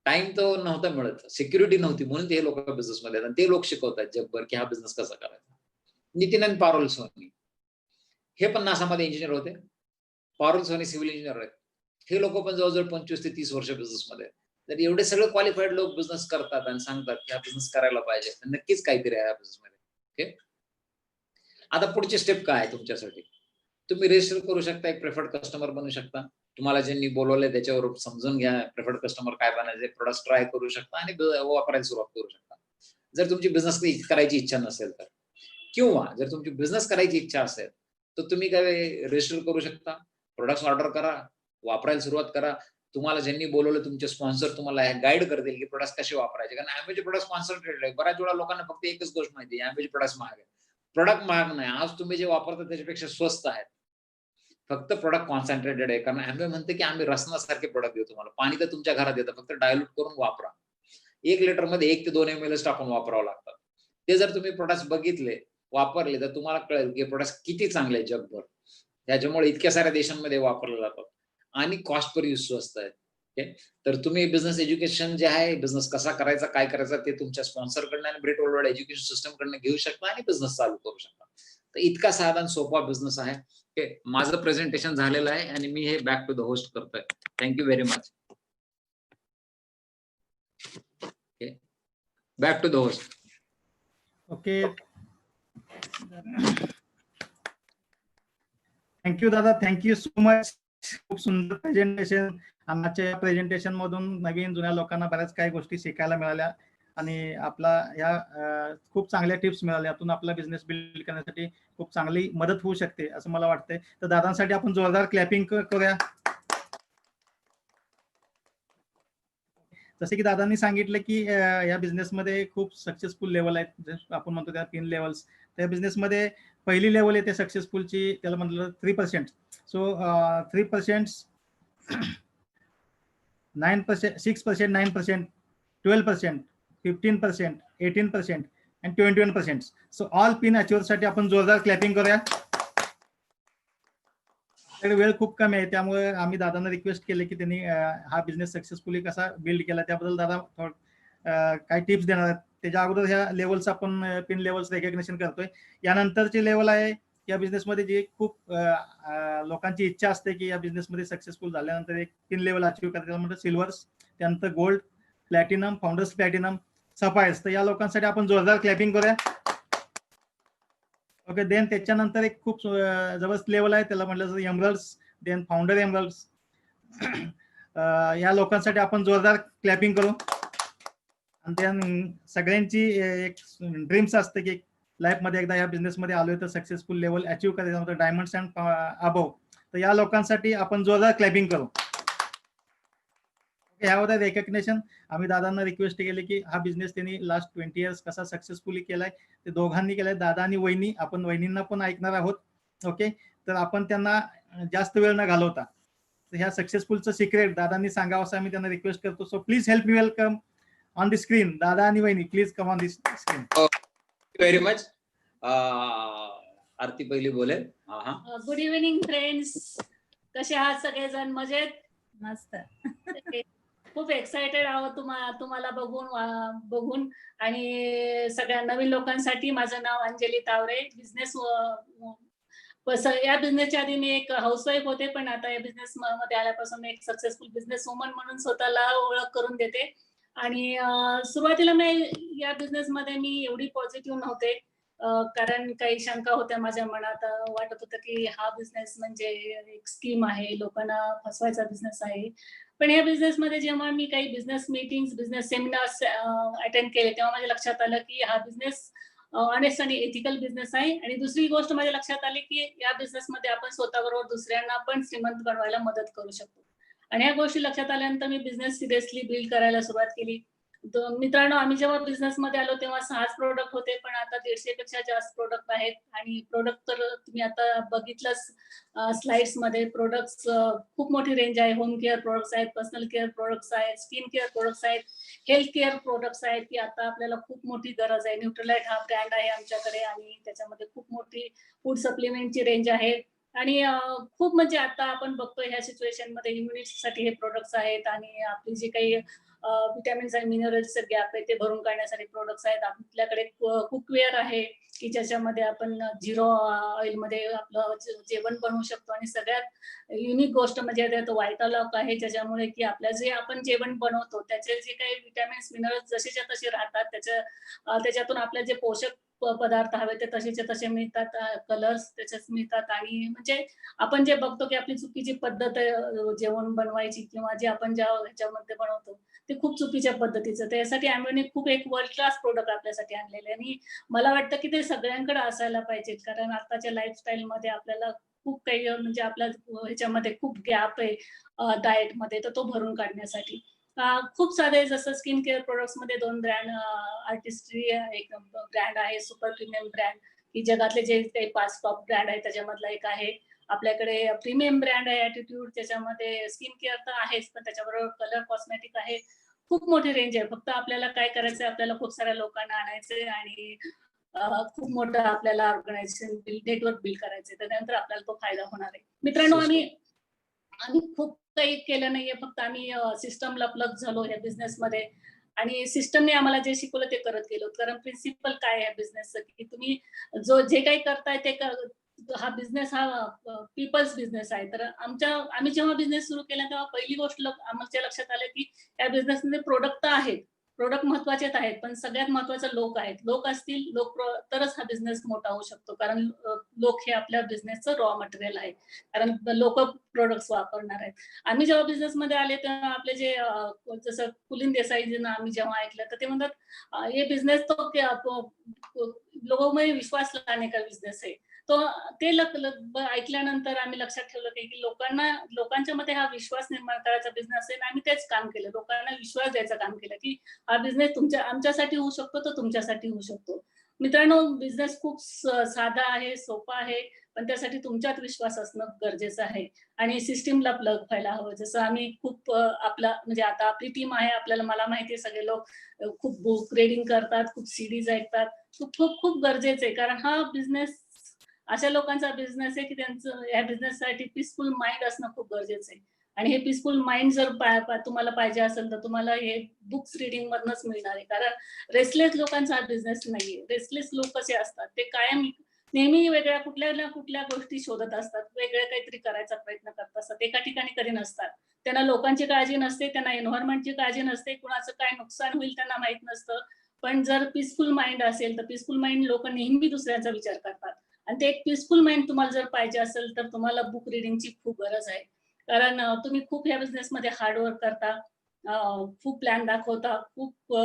टाइम तो नव्हता मिळत, सिक्युरिटी नव्हती, म्हणून ते लोक बिझनेस मध्ये आणि ते लोक शिकवतात जगभर की हा बिझनेस कसा करायचा. नितीन पारोल सोनी हे पण नासामध्ये इंजिनियर होते. पारोल सोनी सिव्हिल इंजिनियर आहेत. हे लोक पण जवळजवळ 25 ते 30 वर्ष बिझनेस मध्ये. तर एवढे सगळे क्वालिफाईड लोक बिझनेस करतात आणि सांगतात की हा बिझनेस करायला पाहिजे. नक्कीच काहीतरी आहे या बिझनेस मध्ये. ओके. आता पुढची स्टेप काय आहे तुमच्यासाठी? तुम्ही रजिस्टर करू शकता, एक प्रेफर्ड कस्टमर बनू शकता. तुम्हाला ज्यांनी बोलवलंय त्याच्यावर समजून घ्या, प्रेफर्ड कस्टमर काय बनायचे, प्रोडक्ट ट्राय करू शकता आणि वापरायला सुरुवात करू शकता. जर तुमची बिझनेस करायची इच्छा नसेल तर, किंवा जर तुमची बिझनेस करायची इच्छा असेल तर तुम्ही काय रजिस्टर करू शकता, प्रोडक्ट्स ऑर्डर करा, वापरायला सुरुवात करा. तुम्हाला ज्यांनी बोलवलं तुमचे स्पॉन्सर तुम्हाला गाईड करतील की प्रोडक्ट्स कसे वापरायचे. कारण Amwayचे प्रोडक्ट कॉन्सन्ट्रेटेड आहे. बऱ्याच वेळा लोकांना फक्त एकच गोष्ट माहिती आहे, Amwayचे प्रोडक्ट्स महाग आहे. प्रोडक्ट महाग नाही, आज तुम्ही जे वापरता त्याच्यापेक्षा स्वस्त आहेत. फक्त प्रोडक्ट कॉन्सन्ट्रेटेड आहे. कारण Amway म्हणते की आम्ही रसनासारखे प्रोडक्ट देऊ तुम्हाला. पाणी तर तुमच्या घरात येतं, फक्त डायल्यूट करून वापरा. 1 लिटर मध्ये 1 ते 2 ml टाकून वापरावं लागतं. ते जर तुम्ही प्रोडक्ट्स बघितले, वापरले, तर तुम्हाला कळेल की प्रोडक्ट्स किती चांगले आहेत जगभर. त्याच्यामुळे इतक्या साऱ्या देशांमध्ये वापरले जातात आणि कॉस्ट पर यूज स्वस्त आहे. तर तुम्ही बिझनेस एज्युकेशन जे आहे, बिझनेस कसा करायचा, काय करायचा, ते तुमच्या स्पॉन्सर कडनं आणि ब्रेट वर्ल्ड एज्युकेशन सिस्टम कडनं घेऊ शकता आणि बिझनेस चालू करू शकता. तर इतका साधा आणि सोपा बिझनेस आहे. माझं प्रेझेंटेशन झालेलं आहे आणि मी हे बॅक टू द होस्ट करतोय. Thank you very much. Back to the host. Okay. Thank you दादा, थँक्यू सो मच. खूप सुंदर प्रेझेंटेशन. आमच्या प्रेझेंटेशन मधून नवीन जुन्या लोकांना बऱ्याच काही गोष्टी शिकायला मिळाल्या आणि आपला ह्या खूप चांगल्या टिप्स मिळाल्या. यातून आपला बिझनेस बिल्ड करण्यासाठी खूप चांगली मदत होऊ शकते असं मला वाटतंय. तर दादांसाठी आपण जोरदार क्लॅपिंग करूया. जसे की दादांनी सांगितलं की या बिझनेसमध्ये खूप सक्सेसफुल लेवल आहेत, जसं आपण म्हणतो त्या 3 लेवल्स. त्या बिझनेसमध्ये पहिली लेवल येते सक्सेसफुलची, त्याला म्हटलं 3%. सो 3%, 9%, 6%, 9%, 12%, 15%, 18% आणि 21%. सो ऑल पिन अचिव्हरसाठी आपण जोरदार क्लॅपिंग करूया. वेळ खूप कमी आहे, त्यामुळे आम्ही दादांना रिक्वेस्ट केले की त्यांनी हा बिझनेस सक्सेसफुली कसा बिल्ड केला त्याबद्दल दादा काही टिप्स देणार आहेत. त्याच्या अगोदर ह्या लेवल्स आपण पिन लेवल्स रेकग्नेशन करतोय. यानंतरची लेवल आहे या बिझनेसमध्ये जी खूप लोकांची इच्छा असते की या बिझनेसमध्ये सक्सेसफुल झाल्यानंतर एक पिन लेवल अचीव्ह करायचं म्हणजे सिल्वर्स, त्यानंतर gold, platinum, founders platinum, sapphires. तर या लोकांसाठी आपण जोरदार क्लॅपिंग करूया. ओके. देन त्याच्यानंतर एक खूप जबरदस्त लेवल आहे, त्याला म्हटलं एमरल्ड्स, देन फाउंडर एमरल्ड्स, या लोकांसाठी आपण जोरदार क्लॅपिंग करू. आणि त्या सगळ्यांची एक ड्रीम्स असते की लाईफमध्ये एकदा या बिझनेसमध्ये आलोय तर सक्सेसफुल लेवल अचीव्ह करायचं होतं, डायमंड्स अँड अबव. तर या लोकांसाठी आपण जोरदार क्लॅपिंग करू. ह्यावर रेकग्नेशन आम्ही दादांना रिक्वेस्ट केली की हा बिझनेस त्यांनी लास्ट 20 इयर्स कसा सक्सेसफुली केलाय ते दोघांनी केलाय, दादा आणि वहिनी. आपण वहिनींना पण ऐकणार आहोत. ओके, तर आपण त्यांना जास्त वेळ न घालवता ह्या सक्सेसफुलचं सिक्रेट दादांनी सांगावं असं आम्ही त्यांना रिक्वेस्ट करतो. So please help me welcome on the screen दादा आणि वहिनी. Please come on this screen. Very much. Aarti पहिली बोलेल. गुड इव्हिनिंग फ्रेंड्स, कसे आहात सगळेजण? मजेत? मस्त. खूप एक्साइटेड आहोत तुम्हाला बघून आणि सगळ्या नवीन लोकांसाठी. माझं नाव अंजली तावरे. या बिझनेसच्या आधी मी एक हाऊसवाईफ होते, पण आता या बिझनेस मध्ये आल्यापासून एक सक्सेसफुल बिझनेस वुमन म्हणून स्वतःला ओळख करून देते. आणि सुरुवातीला या बिझनेस मध्ये मी एवढी पॉझिटिव्ह नव्हते, कारण काही शंका होत्या माझ्या मनात. वाटत होतं की हा बिझनेस म्हणजे एक स्कीम आहे, लोकांना फसवायचा बिझनेस आहे. पण या बिझनेस मध्ये जेव्हा मी काही business meetings, business seminars attend केले, तेव्हा माझ्या लक्षात आलं की हा बिझनेस ऑनेस्ट आणि एथिकल बिझनेस आहे. आणि दुसरी गोष्ट माझ्या लक्षात आली की या बिझनेस मध्ये आपण स्वतःबरोबर दुसऱ्यांना पण श्रीमंत बनवायला मदत करू शकतो. आणि या गोष्टी लक्षात आल्यानंतर मी बिझनेस सिरियसली बिल्ड करायला सुरुवात केली. मित्रांनो, आम्ही जेव्हा बिझनेस मध्ये आलो तेव्हा 6 प्रोडक्ट होते, पण आता 150 पेक्षा जास्त प्रोडक्ट आहेत. आणि प्रोडक्ट तर तुम्ही आता बघितलंच स्लाइड्स मध्ये. प्रोडक्ट्स खूप मोठी रेंज आहे. होम केअर प्रोडक्ट्स आहेत, पर्सनल केअर प्रोडक्ट्स आहेत, स्किन केअर प्रोडक्ट्स आहेत, हेल्थ केअर प्रोडक्ट्स आहेत, की आता आपल्याला खूप मोठी गरज आहे. न्यूट्रलाइट हा ब्रँड आहे आमच्याकडे आणि त्याच्यामध्ये खूप मोठी फूड सप्लिमेंटची रेंज आहे. आणि खूप म्हणजे आता आपण बघतोय ह्या सिच्युएशन मध्ये इम्युनिटीसाठी हे प्रोडक्ट्स आहेत. आणि आपली जी काही विटॅमिन्स आणि मिनरल्सचं गॅप आहे ते भरून काढण्यासाठी प्रोडक्ट्स आहेत. आपल्याकडे कुकवेअर आहे की ज्याच्यामध्ये आपण 0 ऑइल मध्ये आपलं जेवण बनवू शकतो. आणि सगळ्यात युनिक गोष्ट म्हणजे तो व्हायटालॉक आहे, ज्याच्यामुळे की आपल्या जे आपण जेवण बनवतो त्याचे जे काही विटॅमिन्स मिनरल्स जसेच्या तसे राहतात, त्याच्यातून आपल्या जे पोषक पदार्थ हवे ते तसेच्या तसे मिळतात, कलर्स त्याच्यात मिळतात. आणि म्हणजे आपण जे बघतो की आपली चुकीची पद्धत आहे जेवण बनवायची, किंवा जे आपण ज्या ह्याच्यामध्ये बनवतो ते खूप चुकीच्या पद्धतीचं. त्यासाठी आम्ही खूप एक वर्ल्ड क्लास प्रोडक्ट आपल्यासाठी आणलेले. आणि मला वाटतं की ते सगळ्यांकडे असायला पाहिजे, कारण आताच्या लाईफस्टाईल मध्ये आपल्याला खूप काही म्हणजे आपल्या ह्याच्यामध्ये खूप गॅप आहे डाएट मध्ये, तर तो भरून काढण्यासाठी खूप सारे, जसं स्किन केअर प्रोडक्ट्स मध्ये 2 ब्रँड, आर्टिस्ट्री एक ब्रँड आहे, सुपर प्रीमियम ब्रँड, की जगातले जे काही 5 टॉप ब्रँड आहे त्याच्यामधला एक आहे. आपल्याकडे प्रीमियम ब्रँड आहे ॲटिट्यूड, त्याच्यामध्ये स्किन केअर तर आहेच, पण त्याच्याबरोबर कलर कॉस्मेटिक आहे. खूप मोठी रेंज आहे. फक्त आपल्याला काय करायचंय, आपल्याला खूप साऱ्या लोकांना आणायचंय आणि खूप मोठं आपल्याला ऑर्गनायझेशन नेटवर्क बिल्ड करायचंय, त्यानंतर आपल्याला तो फायदा होणार आहे. मित्रांनो, आम्ही खूप काही केलं नाहीये, फक्त आम्ही सिस्टमला प्लग झालो या बिझनेस मध्ये. आणि सिस्टमने आम्हाला जे शिकवलं ते करत गेलो. कारण प्रिन्सिपल काय आहे बिझनेसचं, की तुम्ही जे काही करताय ते हा बिझनेस हा पीपल्स बिझनेस आहे. तर आम्ही जेव्हा बिझनेस सुरू केला तेव्हा पहिली गोष्ट आमच्या लक्षात आलं की या बिझनेसमध्ये प्रोडक्ट तर आहेत, प्रोडक्ट महत्वाचेच आहेत, पण सगळ्यात महत्वाचं लोक आहेत. लोक असतील, तरच हा बिझनेस मोठा होऊ शकतो. कारण लोक हे आपल्या बिझनेसचं रॉ मटेरियल आहे, कारण लोक प्रोडक्ट्स वापरणार आहेत. आम्ही जेव्हा बिझनेस मध्ये आले तेव्हा आपले जे जसं पुलिन देसाईजींना आम्ही जेव्हा ऐकलं तर ते म्हणतात हे बिझनेस तो लोगों में विश्वास लाने का बिझनेस आहे. तो ते ऐकल्यानंतर आम्ही लक्षात ठेवलं की लोकांच्या मध्ये हा विश्वास निर्माण करायचा बिझनेस आहे. आम्ही तेच काम केलं, लोकांना विश्वास द्यायचं काम केलं की हा बिझनेस आमच्यासाठी होऊ शकतो, तो तुमच्यासाठी होऊ शकतो. मित्रांनो, बिझनेस खूप साधा आहे, सोपा आहे, पण त्यासाठी तुमच्यात विश्वास असणं गरजेचं आहे. आणि सिस्टीमला प्लग व्हायला हवं. जसं आम्ही खूप म्हणजे आता आपली टीम आहे, मला माहिती आहे, सगळे लोक खूप बुक रीडिंग करतात, खूप सीडीज ऐकतात. खूप खूप गरजेचं आहे, कारण हा बिझनेस अशा लोकांचा बिझनेस आहे की त्यांचं या बिझनेससाठी पीसफुल माइंड असणं खूप गरजेचं आहे. आणि हे पीसफुल माइंड जर तुम्हाला पाहिजे असेल तर तुम्हाला हे बुक्स रीडिंग मधनच मिळणार आहे. कारण रेस्टलेस लोकांचा हा बिझनेस नाहीये. रेस्टलेस लोक कसे असतात, ते कायम नेहमी वेगळ्या कुठल्या ना कुठल्या गोष्टी शोधत असतात, वेगळं काहीतरी करायचा प्रयत्न करत असतात, एका ठिकाणी कधी नसतात. त्यांना लोकांची काळजी नसते, त्यांना एन्व्हायरमेंटची काळजी नसते, कुणाचं काय नुकसान होईल त्यांना माहित नसतं. पण जर पीसफुल माइंड असेल तर पीसफुल माइंड लोक नेहमी दुसऱ्याचा विचार करतात. आणि ते एक पीसफुल माइंड तुम्हाला जर पाहिजे असेल तर तुम्हाला बुक रिडिंगची खूप गरज आहे. कारण तुम्ही खूप ह्या बिझनेसमध्ये हार्डवर्क करता, खूप प्लॅन दाखवता, खूप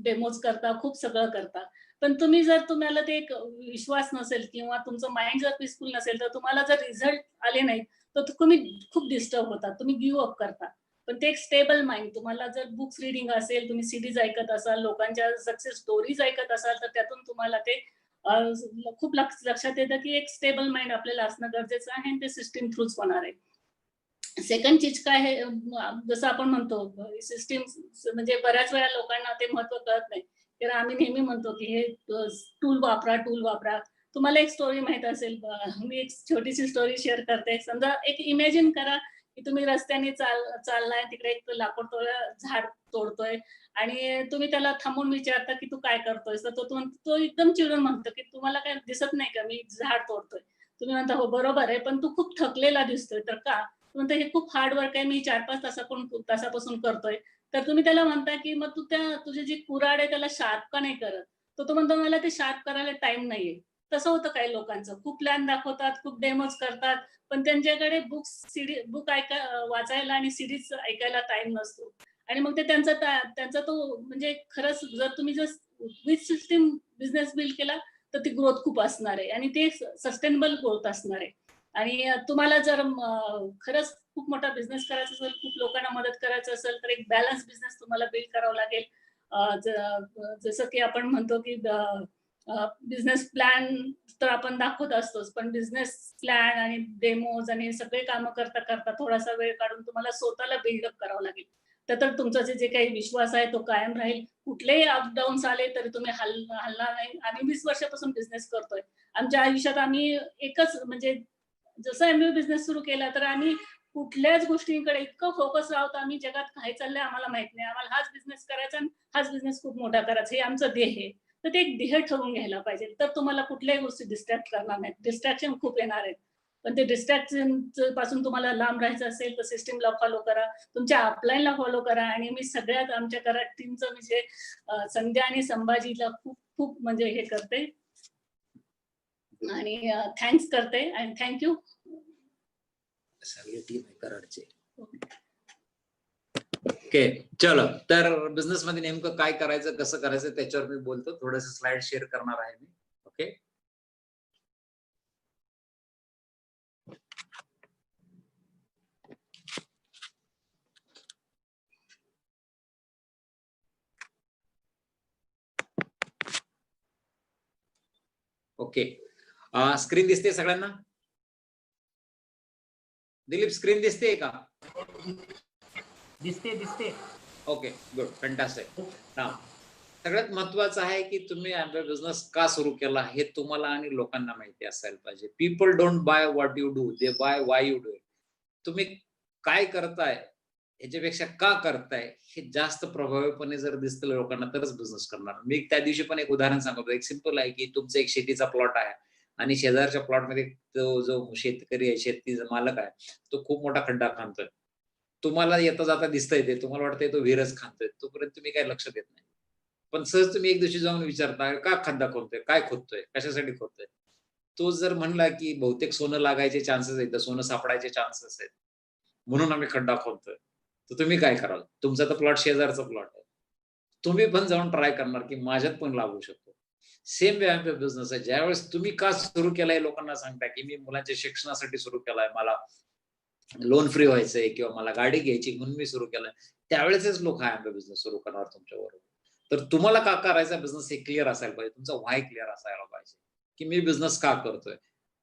डेमोज करता, खूप सगळं करता. पण तुम्हाला ते एक विश्वास नसेल किंवा तुमचं माइंड जर पीसफुल नसेल, तर तुम्हाला जर रिझल्ट आले नाहीत, तर तुम्ही खूप डिस्टर्ब होता, तुम्ही गिव्ह अप करता. पण ते एक स्टेबल माइंड, तुम्हाला जर बुक्स रिडिंग असेल, तुम्ही सीडीज ऐकत असाल, लोकांच्या सक्सेस स्टोरीज ऐकत असाल, तर त्यातून तुम्हाला ते खूप लक्षात येतं की एक स्टेबल माइंड आपल्याला असणं गरजेचं आहे आणि ते सिस्टीम थ्रूच होणार आहे. सेकंड चीज काय आहे, जसं आपण म्हणतो सिस्टीम, म्हणजे बऱ्याच वेळा लोकांना ते महत्व कळत नाही. तर आम्ही नेहमी म्हणतो की हे टूल वापरा, टूल वापरा. तुम्हाला एक स्टोरी माहित असेल, मी एक छोटीशी स्टोरी शेअर करते. समजा एक इमॅजिन करा की तुम्ही रस्त्याने चाललाय, तिकडे एक लाकूड झाड तोडतोय आणि तुम्ही त्याला थांबून विचारता की तू काय करतोय, तर तो एकदम चिडून म्हणतो की तुम्हाला काय दिसत नाही का मी झाड तोडतोय. तुम्ही म्हणता हो बरोबर आहे, पण तू खूप थकलेला दिसतोय. तर का? म्हणतो हे खूप हार्ड वर्क आहे, मी 4-5 तासापासून करतोय. तर तुम्ही त्याला म्हणता की मग तू तुझी जी कुऱ्हाड आहे त्याला शार्प का नाही करत? तर तो म्हणतो मला ते शार्प करायला टाइम नाहीये. तसं होतं काही लोकांचं. खूप प्लॅन दाखवतात, खूप डेमोज करतात, पण त्यांच्याकडे बुक वाचायला आणि सीडीज ऐकायला टाइम नसतो. आणि मग ते त्यांचा तो म्हणजे खरंच जर विथ सिस्टम बिझनेस बिल्ड केला, तर ती ग्रोथ खूप असणार आहे आणि ते सस्टेनेबल ग्रोथ असणार आहे. आणि तुम्हाला जर खरंच खूप मोठा बिझनेस करायचा असेल, खूप लोकांना मदत करायचं असेल, तर एक बॅलन्स बिझनेस तुम्हाला बिल्ड करावा लागेल. जसं की आपण म्हणतो की बिझनेस प्लॅन तर आपण दाखवत असतोच, पण बिझनेस प्लॅन आणि डेमोज आणि सगळे कामं करता करता थोडासा वेळ काढून तुम्हाला स्वतःला बिल्डअप करावं लागेल. तर तुमचा जे काही विश्वास आहे तो कायम राहील. कुठलेही अपडाऊन्स आले तरी तुम्ही हलणार नाही. आम्ही 20 वर्षापासून बिझनेस करतोय. आमच्या आयुष्यात आम्ही एकच म्हणजे जसं एमबीए बिझनेस सुरू केला, तर आम्ही कुठल्याच गोष्टींकडे इतकं फोकस राहतो, आम्ही जगात काय चाललंय आम्हाला माहित नाही. आम्हाला हाच बिझनेस करायचा आणि हाच बिझनेस खूप मोठा करायचा, हे आमचं ध्येय आहे. तर ते एक ध्येय ठरवून घ्यायला पाहिजे. तर तुम्हाला कुठल्याही गोष्टी डिस्ट्रॅक्ट करणार नाहीत. डिस्ट्रॅक्शन खूप येणार आहेत. पण ते डिस्ट्रॅक्शन पासून तुम्हाला लांब राहायचं असेल, तर सिस्टमला फॉलो करा. तुमच्या अपलाईनला फॉलो करा. आणि मी सगळ्यात आमच्या घरात टीमचं म्हणजे संध्या आणि संभाजीला खूप खूप म्हणजे हे करते आणि थँक्स करते आणि थँक्यू. सगळी टीम आहे कराडची. ओके, चलो. तर बिझनेस मध्ये नेमकं काय करायचं, कसं करायचं त्याच्यावर मी बोलतो. थोडंसं स्लाइड शेअर करणार आहे मी. Okay, okay. स्क्रीन दिसते सगळ्यांना? दिलीप, स्क्रीन दिसते का? दिसते. Okay, good, fantastic. नाव सगळ्यात महत्वाचं आहे की तुम्ही आपला बिझनेस का सुरू केला हे तुम्हाला आणि लोकांना माहिती असायला पाहिजे. People don't buy what you do, they buy why you do. तुम्ही काय करताय ह्याच्यापेक्षा का करताय हे जास्त प्रभावीपणे जर दिसतं लोकांना, तरच बिझनेस करणार. मी त्या दिवशी पण एक उदाहरण सांगतो. एक सिंपल आहे की तुमचं एक शेतीचा प्लॉट आहे आणि शेजारच्या प्लॉटमध्ये तो जो शेतकरी आहे, शेतीचा मालक आहे, तो खूप मोठा खड्डा खणतोय. तुम्हाला येता जाता दिसतंय ते, तुम्हाला वाटतंय तो विहिरच खणतोय, तोपर्यंत तुम्ही काही लक्ष देत नाही. पण सहज तुम्ही एक दिवशी जाऊन विचारता, का खड्डा खोदतोय, काय खोदतोय, कशासाठी खोदतोय? तो जर म्हणला की बहुतेक सोनं लागायचे चान्सेस आहेत, सोनं सापडायचे चान्सेस आहेत, म्हणून आम्ही खड्डा खोदतोय, तर तुम्ही काय कराल? तुमचा तर प्लॉट शेजारचा प्लॉट आहे. तुम्ही पण जाऊन ट्राय करणार की माझ्यात पण लागू शकतो. सेम वे आमचा बिझनेस आहे. ज्यावेळेस तुम्ही का सुरू केलाय लोकांना सांगता की मी मुलांच्या शिक्षणासाठी सुरू केलाय, मला लोन फ्री व्हायचंय किंवा मला गाडी घ्यायची म्हणून मी सुरू केलाय, त्यावेळेसच लोक हा आमचा बिझनेस सुरू करणार तुमच्या बरोबर. तर तुम्हाला का करायचा बिझनेस हे क्लिअर असायला पाहिजे, तुमचा व्हाय क्लिअर असायला पाहिजे की मी बिझनेस का करतोय,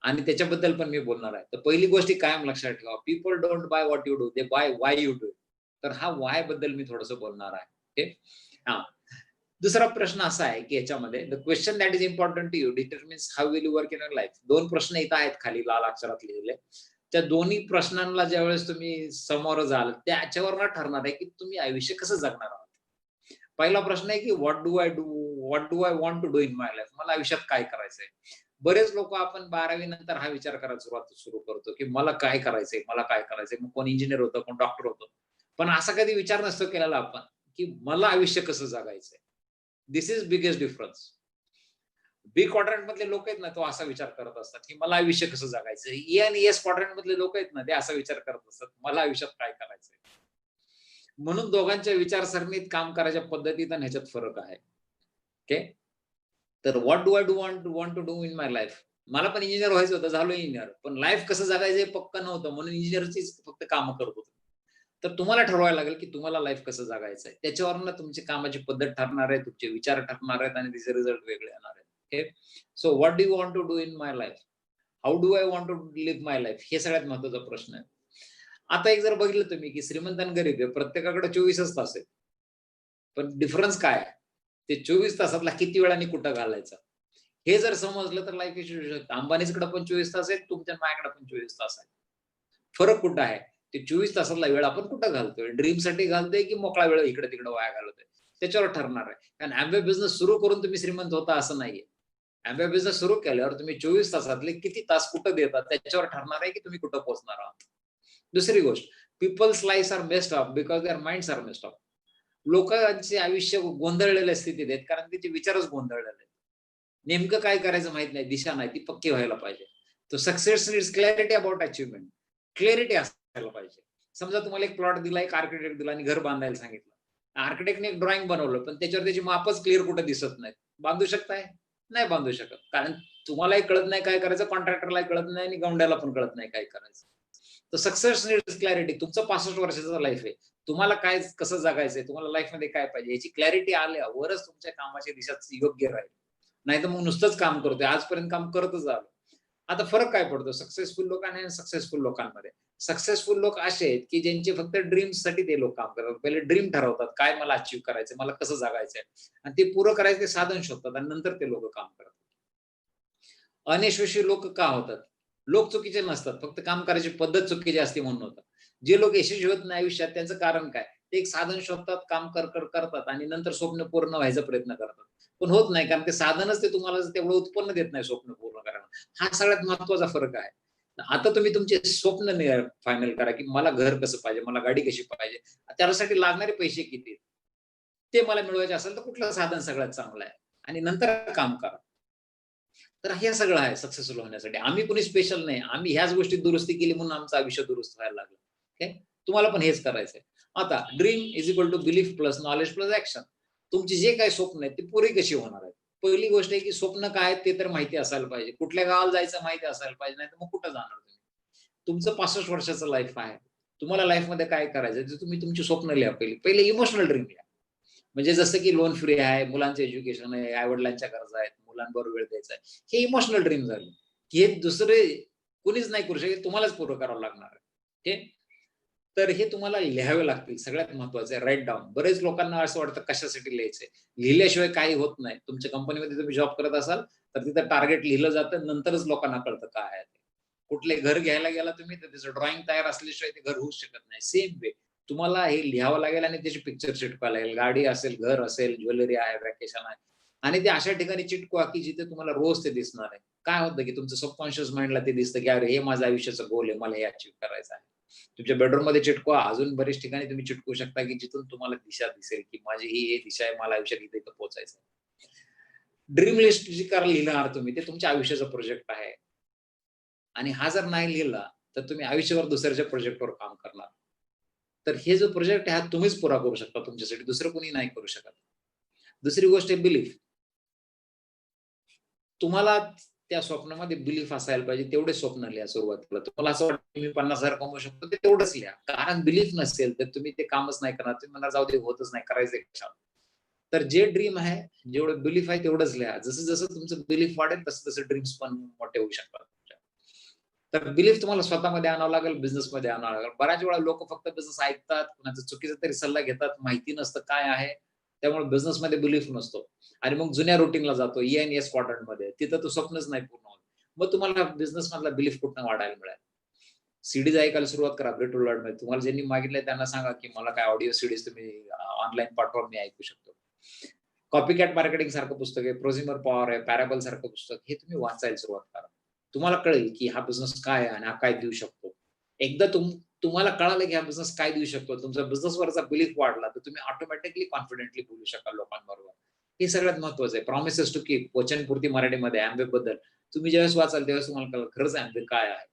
आणि त्याच्याबद्दल पण मी बोलणार आहे. तर पहिली गोष्ट कायम लक्षात ठेवा, people don't buy what you do, they buy why you do. तर हा वाय बद्दल मी थोडंसं बोलणार आहे. ओके. हा, दुसरा प्रश्न असा आहे की याच्यामध्ये the question that is important to you determines how will you work in your life. दोन प्रश्न इथं आहेत खाली लाल अक्षरात लिहिलेले. त्या दोन्ही प्रश्नांना ज्यावेळेस तुम्ही समोर जाल त्याच्यावर ठरणार आहे की तुम्ही आयुष्य कसं जगणार आहात. पहिला प्रश्न आहे की what do I want to do in my life. मला आयुष्यात काय करायचंय. बरेच लोक आपण 12वी नंतर हा विचार करायला सुरू करतो की मला काय करायचंय, मला काय करायचंय. मग कोण इंजिनियर होतं, कोण डॉक्टर होतं, पण असा कधी विचार नसतो केलेला आपण की मला आयुष्य कसं जगायचंय. This is biggest difference. B quadrant मधले लोक आहेत ना, तो असा विचार करत असतात की मला आयुष्य कसं जगायचं. ई आणि एस क्वाड्रंट मधले लोक आहेत ना, ते असा विचार करत असतात मला आयुष्यात काय करायचंय. म्हणून दोघांच्या विचारसरणीत, काम करायच्या पद्धतीत आणि ह्याच्यात फरक आहे. ओके. तर what do I want to do in my life. मला पण इंजिनियर व्हायचं होतं, झालो इंजिनियर, पण लाईफ कसं जगायचं हे पक्क नव्हतं, म्हणून इंजिनियरचीच फक्त कामं करत होतो. तर तुम्हाला ठरवायला लागेल की तुम्हाला लाईफ कसं जगायचं आहे. त्याच्यावरनं तुमची कामाची पद्धत ठरणार आहे, तुमचे विचार ठरणार आहेत आणि तिचे रिझल्ट वेगळे येणार आहेत. Okay. So what do you want to do in my life, how do I want to live my life, हे सगळ्यात महत्वाचा प्रश्न आहे. आता एक जर बघितलं तुम्ही की श्रीमंत आणि गरीब आहे, प्रत्येकाकडे 24च तास आहे. पण डिफरन्स काय आहे, ते 24 तासातला किती वेळाने कुठं घालायचा, हे जर समजलं तर लाईफ इश्यू होऊ शकतं. अंबानीकडे पण 24 तास आहेत, तुमच्या माझ्याकडे पण 24 तास आहेत. फरक कुठं आहे, ते 24 तासातला वेळ आपण कुठं घालतोय, ड्रीमसाठी घालतोय की मोकळा वेळ इकडे तिकडे वाया घालतोय, त्याच्यावर ठरणार आहे. कारण Amway बिझनेस सुरू करून तुम्ही श्रीमंत होता असं नाहीये. Amway बिझनेस सुरू केल्यावर तुम्ही 24 तासातले किती तास कुठं देतात त्याच्यावर ठरणार आहे की तुम्ही कुठं पोहोचणार आहात. दुसरी गोष्ट, people's lives are messed up because their minds are messed up. लोकांचे आयुष्य गोंधळलेल्या स्थितीत आहेत कारण त्यांचे विचारच गोंधळलेले आहेत. नेमकं काय करायचं माहित नाही, दिशा नाही, ती पक्की व्हायला पाहिजे. तो success needs clarity about achievement. Clarity असायला पाहिजे. समजा तुम्हाला एक प्लॉट दिला, एक आर्किटेक्ट दिला आणि घर बांधायला सांगितलं. आर्किटेक्टने एक ड्रॉइंग बनवलं, पण त्याच्यावर त्याची मापच क्लिअर कुठे दिसत नाहीत. बांधू शकताय? नाही बांधू शकत. कारण तुम्हालाही कळत नाही काय करायचं, कॉन्ट्रॅक्टरलाही कळत नाही आणि गौंड्याला पण कळत नाही काय करायचं. तर सक्सेस नीड्स क्लॅरिटी. तुमचं 65 वर्षाचं लाईफ आहे, तुम्हाला काय कसं जगायचंय, तुम्हाला लाईफ मध्ये काय पाहिजे, याची क्लॅरिटी आल्यावरच तुमच्या कामाची दिशा योग्य राहील. नाही तर मग नुसतंच काम करतोय, आजपर्यंत काम करतच आलो. आता फरक काय पडतो सक्सेसफुल लोक आणि सक्सेसफुल लोकांमध्ये. सक्सेसफुल लोक असे आहेत की ज्यांचे फक्त ड्रीम्स साठी ते लोक काम करतात. पहिले ड्रीम ठरवतात, काय मला अचीव्ह करायचंय, मला कसं जगायचंय, आणि ते पुरं करायचं ते साधन शोधतात आणि नंतर ते लोक काम करतात. अनयशस्वी लोक का होतात? लोक चुकीचे नसतात, फक्त काम करायची पद्धत चुकीची असते म्हणून होतात. जे लोक यशस्वी होत नाही आयुष्यात त्यांचं कारण काय, ते एक साधन शोधतात, काम करतात आणि नंतर स्वप्न पूर्ण व्हायचा प्रयत्न करतात, पण होत नाही कारण ते साधनच ते तुम्हाला तेवढं उत्पन्न देत नाही स्वप्न पूर्ण करायला. हा सगळ्यात महत्वाचा फरक आहे. आता तुम्ही तुमचे स्वप्न फायनल करा की मला घर कसं पाहिजे, मला गाडी कशी पाहिजे, त्यासाठी लागणारे पैसे किती, ते मला मिळवायचे असेल तर कुठलं साधन सगळ्यात चांगलं आहे, आणि नंतर काम करा. तर हे सगळं आहे सक्सेसफुल होण्यासाठी. आम्ही कोणी स्पेशल नाही, आम्ही ह्याच गोष्टी दुरुस्ती केली म्हणून आमचं आयुष्य दुरुस्त व्हायला लागलं. ओके. तुम्हाला पण हेच करायचंय. आता dream is equal to belief plus knowledge plus action. तुमची जे काही स्वप्न आहेत ते पुरी कशी होणार आहेत. पहिली गोष्ट आहे की स्वप्न काय आहेत ते तर माहिती असायला पाहिजे. कुठल्या गावाला जायचं माहिती असायला पाहिजे, नाही तर मग कुठं जाणार तुम्ही. तुमचं 65 वर्षाचं लाईफ आहे, तुम्हाला लाईफ मध्ये काय करायचं ते तुम्ही तुमची स्वप्न लिहा. पहिले इमोशनल ड्रीम लिहा. म्हणजे जसं की लोन फ्री आहे, मुलांचं एज्युकेशन आहे, आई वडिलांच्या गरजा आहेत, मुलांबरोबर वेळ द्यायचा आहे, हे इमोशनल ड्रीम झाले. हे दुसरे कुणीच नाही करू शकत, तुम्हालाच पूर्ण करावं लागणार आहे. ओके. तर हे तुम्हाला लिहावे लागतील. सगळ्यात महत्वाचं आहे राईट डाऊन. बरेच लोकांना असं वाटतं कशासाठी लिहायचंय, लिहिल्याशिवाय काही होत नाही. तुमच्या कंपनीमध्ये तुम्ही जॉब करत असाल तर तिथं टार्गेट लिहिलं जातं, नंतरच लोकांना कळतं काय आहे ते. कुठले घर घ्यायला गेला तुम्ही तर त्याचं ड्रॉइंग तयार असल्याशिवाय ते घर होऊच शकत नाही. सेम वे तुम्हाला हे लिहावं लागेल आणि त्याची पिक्चर चिटकवायला लागेल. गाडी असेल, घर असेल, ज्वेलरी आहे, वॅकेशन आहे, आणि ते अशा ठिकाणी चिटकवा की जिथे तुम्हाला रोज ते दिसणार आहे. काय होतं की तुमचं सबकॉन्शियस माइंडला ते दिसतं की अरे हे माझं आयुष्याचं गोल आहे, मला हे अचीव्ह करायचं आहे. तुमच्या बेडरूम मध्ये चिटकवा. अजून बरेच ठिकाणी तुम्ही चिटकवू शकता की जिथून तुम्हाला दिशा दिसेल की माझी ही दिशा आहे, मला आयुष्यात इथे पोहोचायचं. ड्रीम लिस्ट जी लिहिणार तुम्ही, ते तुमच्या आयुष्याचा प्रोजेक्ट आहे, आणि हा जर नाही लिहिला तर तुम्ही आयुष्यभर दुसऱ्याच्या प्रोजेक्टवर काम करणार. तर हे जो प्रोजेक्ट आहे हा तुम्हीच पुरा करू शकता तुमच्यासाठी, दुसरं कोणी नाही करू शकत. दुसरी गोष्ट आहे बिलीफ. तुम्हाला त्या स्वप्नामध्ये बिलीफ असायला पाहिजे. तेवढे स्वप्न लिहा सुरुवातीला. तुम्हाला असं वाटतं मी 50,000 कमवू शकतो, ते तेवढंच लिहा. कारण बिलीफ नसेल तर तुम्ही ते कामच नाही करणार. तुम्ही म्हणा जाऊ दे, होतच नाही, करायचं कशाला. तर जे ड्रीम आहे, जेवढं बिलीफ आहे तेवढंच लिहा. जसं जसं तुमचं बिलीफ वाढेल तसं तसं ड्रीम्स पण मोठे होऊ शकतात. तर बिलीफ तुम्हाला स्वतःमध्ये आणावं लागेल, बिझनेस मध्ये आणावं लागेल. बऱ्याच वेळा लोक फक्त बिझनेस ऐकतात, कुणाचा चुकीचा तरी सल्ला घेतात, माहिती नसतं काय आहे, त्यामुळे बिझनेस मध्ये बिलीफ नसतो आणि मग जुन्या रुटीनला जातो, ई आणि एस क्वाड्रंट मध्ये. तिथं तो स्वप्नच नाही पूर्ण होत. मग तुम्हाला बिझनेस मधला बिलीफ कुठनं वाढायला मिळेल. सीडीज ऐकायला सुरुवात करा. ब्रेट टू लर्न मध्ये तुम्हाला ज्यांनी मागितलंय त्यांना सांगा की मला काय ऑडिओ सीडीज तुम्ही ऑनलाईन पाठवा, मी ऐकू शकतो. कॉपी कॅट मार्केटिंग सारखं पुस्तक आहे, प्रोझिमर पॉवर आहे, पॅराबल सारखं पुस्तक, हे तुम्ही वाचायला सुरुवात करा. तुम्हाला कळेल की हा बिझनेस काय आहे आणि हा काय देऊ शकतो. एकदा तुम्हाला कळालं की हा बिझनेस काय देऊ शकतो, तुमचा बिझनेसवरचा बिलीफ वाढला तर तुम्ही ऑटोमॅटिकली कॉन्फिडेंटली बोलू शकाल लोकांबरोबर. हे सगळ्यात महत्वाचं आहे. प्रॉमिसेस टू कीप, वचनपूर्ती मराठीमध्ये Amway बद्दल तुम्ही ज्यावेळेस वाचाल त्यावेळेस तुम्हाला कळेल खरंच Amway काय आहे.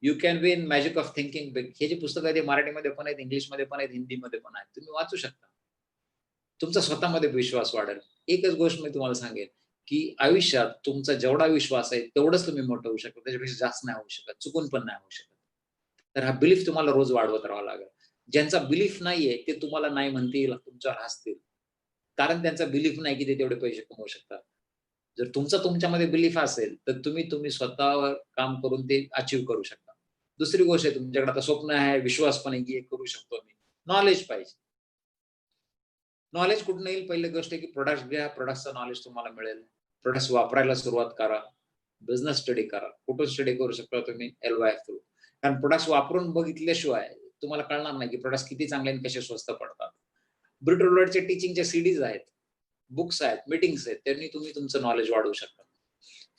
You can win magic of thinking big, हे जे पुस्तक आहे ते मराठीमध्ये पण आहेत, इंग्लिशमध्ये पण आहेत, हिंदीमध्ये पण आहेत, तुम्ही वाचू शकता. तुमचा स्वतःमध्ये विश्वास वाढेल. एकच गोष्ट मी तुम्हाला सांगेन की आयुष्यात तुमचा जेवढा विश्वास आहे तेवढंच तुम्ही मोठं होऊ शकता, त्याच्यापेक्षा जास्त नाही होऊ शकत, चुकून पण नाही होऊ शकत. तर हा बिलीफ तुम्हाला रोज वाढवत राहावा लागेल. ज्यांचा बिलीफ नाहीये ते तुम्हाला नाही म्हणतील, तुमच्यावर हसतील, कारण त्यांचा बिलीफ नाही की ते तेवढे पैसे कमवू शकतात. जर तुमच्यामध्ये बिलीफ असेल तर तुम्ही स्वतःवर काम करून ते अचीव्ह करू शकता. दुसरी गोष्ट आहे, तुमच्याकडे आता स्वप्न आहे, विश्वास पण आहे की हे करू शकतो मी. नॉलेज पाहिजे. नॉलेज कुठून येईल? पहिली गोष्ट आहे की प्रोडक्ट घ्या, प्रोडक्टचं नॉलेज तुम्हाला मिळेल. प्रोडक्ट्स वापरायला सुरुवात करा, बिझनेस स्टडी करा. कुठून स्टडी करू शकता तुम्ही? LYF through. कारण प्रोडक्ट्स वापरून बघितल्याशिवाय तुम्हाला कळणार नाही की प्रोडक्ट्स किती चांगले आणि कसे स्वस्त पडतात. ब्रिट रोलरचे टीचिंगचे सीडीज आहेत, बुक्स आहेत, मीटिंग्स आहेत, त्यांनी तुम्ही तुमचं नॉलेज वाढवू शकता.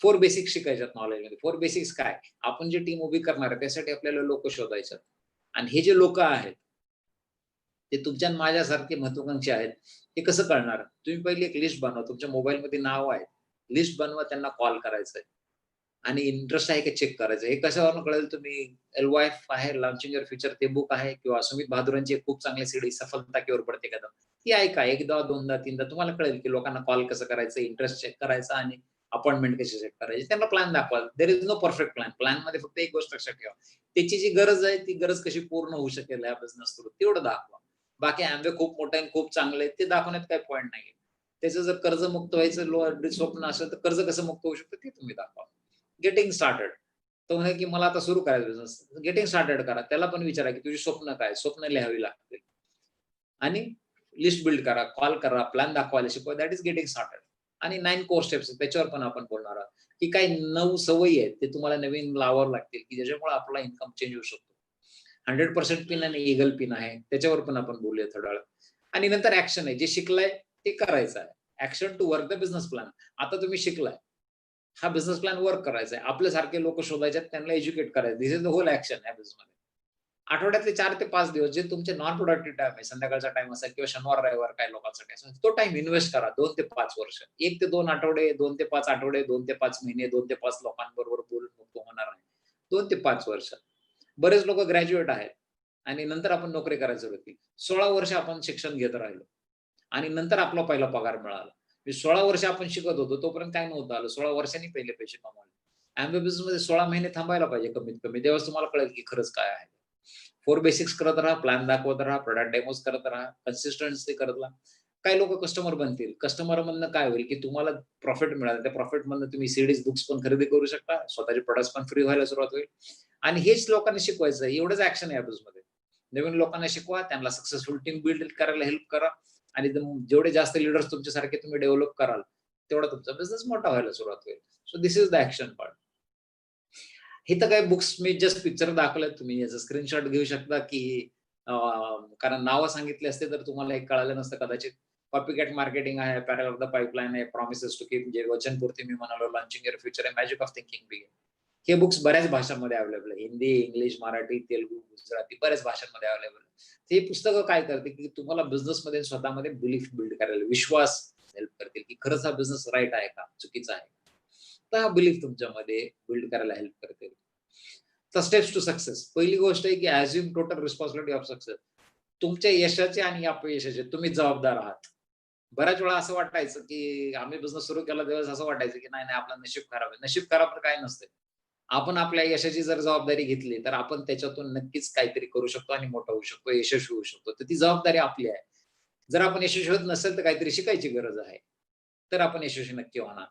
4 बेसिक्स शिकायच्यात नॉलेजमध्ये. 4 बेसिक्स काय? आपण जे टीम उभी करणार आहे त्यासाठी आपल्याला लोक शोधायच्यात, आणि हे जे लोक आहेत ते तुमच्या माझ्यासारखे महत्वाकांक्षी आहेत. हे कसं कळणार? तुम्ही पहिली एक लिस्ट बनवा, तुमच्या मोबाईलमध्ये नाव आहे, लिस्ट बनवा, त्यांना कॉल करायचंय आणि इंटरेस्ट आहे का चेक करायचं. हे कशावरून कळेल? तुम्ही LYF आहे, लॉन्चिंग युअर फ्युचर ते बुक आहे, किंवा सुमित बहादुरांची एक खूप चांगली सीडी सफलता केवर पडते कदम, ती ऐका एकदा, दोनदा, तीनदा, तुम्हाला कळेल की लोकांना कॉल कसं करायचं, इंटरेस्ट चेक करायचा आणि अपॉइंटमेंट कशी सेट करायची. त्यांना प्लॅन दाखवा. There is no perfect plan. Plan मध्ये फक्त एक गोष्ट लक्षात ठेवा, त्याची जी गरज आहे ती गरज कशी पूर्ण होऊ शकेल या बिझनेस थ्रू, तेवढं दाखवा. बाकी Amway खूप मोठं आहे, खूप चांगलं आहे, ते दाखवण्यात काही पॉईंट नाहीये. त्याचं जर कर्जमुक्त व्हायचं स्वप्न असेल तर कर्ज कसं मुक्त होऊ शकतं ते तुम्ही दाखवा. गेटिंग स्टार्टेड, तो म्हणे की मला आता सुरू करायचं बिझनेस, गेटिंग स्टार्टेड करा. त्याला पण विचारा की तुझी स्वप्न काय, स्वप्न लिहावी लागतील, आणि लिस्ट बिल्ड करा, कॉल करा, प्लॅन दाखवायला शिकवा. That is getting started. आणि 9 कोर स्टेप्स त्याच्यावर पण आपण बोलणार आहोत की काही 9 सवयी आहेत ते तुम्हाला नवीन लावावं लागतील की ज्याच्यामुळे आपला इन्कम चेंज होऊ शकतो. 100% पिन आणि इगल पिन आहे, त्याच्यावर पण आपण बोलूया थोडा वेळ. आणि नंतर ऍक्शन आहे, जे शिकलाय ते करायचं आहे. Action to work the business plan. आता तुम्ही शिकलाय, हा बिझनेस प्लॅन वर्क करायचा आहे, आपल्यासारखे लोक शोधायचे, त्यांना एज्युकेट करायचं. दिस इज द होल ऍक्शन या बिझनेसमध्ये. आठवड्यातले 4 ते 5 दिवस जे तुमचे नॉन प्रोडक्टिव्ह टाइम आहे, संध्याकाळचा टाइम असेल किंवा शनिवार रविवार काय लोकांसाठी असेल, तो टाइम इन्व्हेस्ट करा. 2 ते 5 वर्ष, 1 ते 2 आठवडे, 2 ते 5 आठवडे, 2 ते 5 महिने, 2 ते 5 लोकांबरोबर बोलून मुक्त होणार नाही. 2 ते 5 वर्ष. बरेच लोक ग्रॅज्युएट आहेत आणि नंतर आपण नोकरी करायची होती. 16 वर्ष आपण शिक्षण घेत राहिलो आणि नंतर आपला पहिला पगार मिळाला. 16 वर्ष आपण शिकत होतो तोपर्यंत काय नव्हतं आलं, 16 वर्षांनी पहिले पैसे कमवले. Amway बिझनेस मध्ये 16 महिने थांबायला पाहिजे कमीत कमी, तेव्हाच तुम्हाला कळेल की खरंच काय आहे. 4 बेसिक्स करत राहा, प्लॅन दाखवत राहा, प्रोडक्ट डेमोज करत राहा, कन्सिस्टन्सी करत राहा. काही लोक कस्टमर बनतील. कस्टमर मधनं काय होईल की तुम्हाला प्रॉफिट मिळालं, त्या प्रॉफिट मधनं तुम्ही सीडीज बुक्स पण खरेदी करू शकता, स्वतःचे प्रोडक्ट्स पण फ्री व्हायला सुरुवात होईल. आणि हेच लोकांना शिकवायचं, एवढंच ऍक्शन आहे या बिझनेसमध्ये. नवीन लोकांना शिकवा, त्यांना सक्सेसफुल टीम बिल्ड करायला हेल्प करा, आणि जेवढे जास्त लीडर्स तुमच्यासारखे तुम्ही डेव्हलप कराल तेवढा तुमचा बिझनेस मोठा व्हायला सुरुवात होईल. So this is the action part. हे तर काही बुक्स मी जस्ट पिक्चर दाखवले, तुम्ही याचा स्क्रीनशॉट घेऊ शकता की कारण नावं सांगितले असते तर तुम्हाला एक कळालं नसतं कदाचित. कॉपीकॅट मार्केटिंग आहे, पॅरल ऑफ द पाईपलाईन आहे, प्रॉमिसेस टू कीप जे वचनपूर्ती मी म्हणालो, लॉन्चिंग युअर फ्युचर आहे, मॅजिक ऑफ थिंकिंग बिग. हे बुक्स बऱ्याच भाषांमध्ये अवेलेबल आहे, हिंदी, इंग्लिश, मराठी, तेलुगू, गुजराती, बऱ्याच भाषांमध्ये अवेलेबल आहे. हे पुस्तकं काय करते की तुम्हाला बिझनेसमध्ये स्वतःमध्ये बिलीफ बिल्ड करायला, विश्वास हेल्प करतील की खरंच हा बिझनेस राईट आहे का, चुकीचा आहे. तर हा बिलीफ तुमच्यामध्ये बिल्ड करायला हेल्प करते. तर स्टेप्स टू सक्सेस, पहिली गोष्ट आहे की ऍज्युम टोटल रिस्पॉन्सिबिलिटी ऑफ सक्सेस. तुमच्या यशाचे आणि अपयशाचे तुम्ही जबाबदार आहात. बऱ्याच वेळा असं वाटायचं की आम्ही बिझनेस सुरू केला त्यावेळेस असं वाटायचं की नाही आपलं नशीब खराब आहे. नशीब खराब तर काय नसते. आपण आपल्या यशाची जर जबाबदारी घेतली तर आपण त्याच्यातून नक्कीच काहीतरी करू शकतो आणि मोठा होऊ शकतो, यशस्वी होऊ शकतो. तर ती जबाबदारी आपली आहे. जर आपण यशस्वी होत नसेल तर काहीतरी शिकायची गरज आहे, तर आपण यशस्वी नक्की होणार.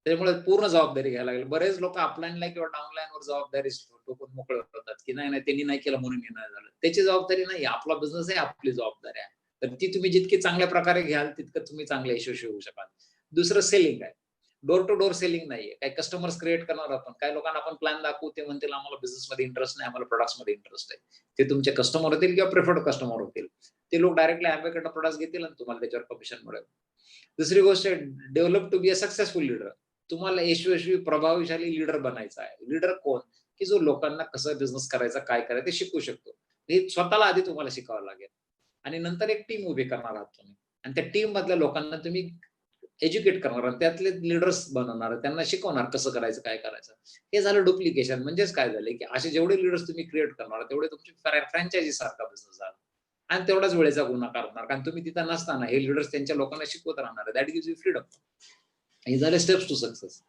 त्यामुळे पूर्ण जबाबदारी घ्यायला लागेल. बरेच लोक अपलाईनला किंवा डाऊनलाईनवर जबाबदारी टोकून मोकळे होतात की नाही त्यांनी नाही केलं म्हणून हे नाही झालं. त्याची जबाबदारी नाही, आपला बिझनेस आहे, आपली जबाबदारी आहे. तर ती तुम्ही जितकी चांगल्या प्रकारे घ्याल तितकं तुम्ही चांगले यशस्वी होऊ शकाल. दुसरं सेलिंग आहे. डोर टू डोर सेलिंग नाहीये. काही कस्टमर्स क्रिएट करणार आपण, काही लोकांना आपण प्लॅन दाखवू, ते म्हणतील आम्हाला बिझनेसमध्ये इंटरेस्ट नाही, आम्हाला प्रोडक्ट्समध्ये इंटरेस्ट आहे. ते तुमचे कस्टमर होतील किंवा प्रिफर्ड कस्टमर होतील. ते लोक डायरेक्टली Amway कडनं प्रोडक्ट्स घेतील आणि तुम्हाला त्याच्यावर कमिशन मिळेल. दुसरी गोष्ट आहे develop to be a successful leader. तुम्हाला यशस्वी प्रभावशाली लीडर बनायचा आहे. लीडर कोण? की जो लोकांना कसं बिझनेस करायचा, काय करायचं ते शिकू शकतो. हे स्वतःला आधी तुम्हाला शिकावं लागेल आणि नंतर एक टीम उभी करणार आहात तुम्ही. आणि त्या टीम मधल्या लोकांना तुम्ही एज्युकेट करणार, त्यातले लीडर्स बनवणार, त्यांना शिकवणार कसं करायचं, काय करायचं. हे झालं डुप्लिकेशन. म्हणजेच काय झालं की असे जेवढे लीडर्स तुम्ही क्रिएट करणार तेवढे तुमची फ्रँचायझी सारखा बिझनेस झाला आणि तेवढाच वेळेचा गुन्हा होणार, कारण तुम्ही तिथं नसताना हे लीडर्स त्यांच्या लोकांना शिकवत राहणार. That gives you freedom. हे झाले स्टेप्स टू सक्सेस.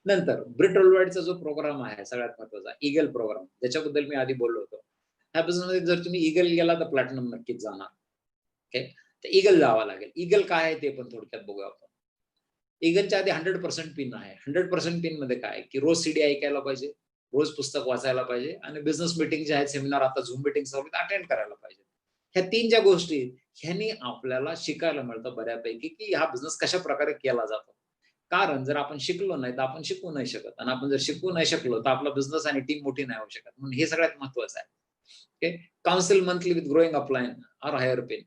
नंतर ब्रिट वर्ल्डवाईडचा जो प्रोग्राम आहे सगळ्यात महत्वाचा, ईगल प्रोग्राम, ज्याच्याबद्दल मी आधी बोललो होतो. ह्या बिझनेसमध्ये जर तुम्ही ईगल गेला तर प्लॅटिनम नक्कीच जाणार. ओके, तर ईगल जावं लागेल. ईगल काय आहे ते पण थोडक्यात बघूया आपण. ईगलच्या आधी 100% पिन आहे. 100% पिन मध्ये काय की रोज सीडी ऐकायला पाहिजे, रोज पुस्तक वाचायला पाहिजे आणि बिझनेस मीटिंग जे आहेत, सेमिनार, आता झूम मीटिंग अटेंड करायला पाहिजे. ह्या 3 ज्या गोष्टी ह्यांनी आपल्याला शिकायला मिळतं बऱ्यापैकी की हा बिझनेस कशा प्रकारे केला जातो. कारण जर आपण शिकलो नाही तर आपण शिकू नाही शकत, आणि आपण जर शिकू नाही शकलो तर आपला बिझनेस आणि टीम मोठी नाही होऊ शकत. म्हणून हे सगळ्यात महत्वाचं आहे. Okay, council monthly with growing upline or higher pen.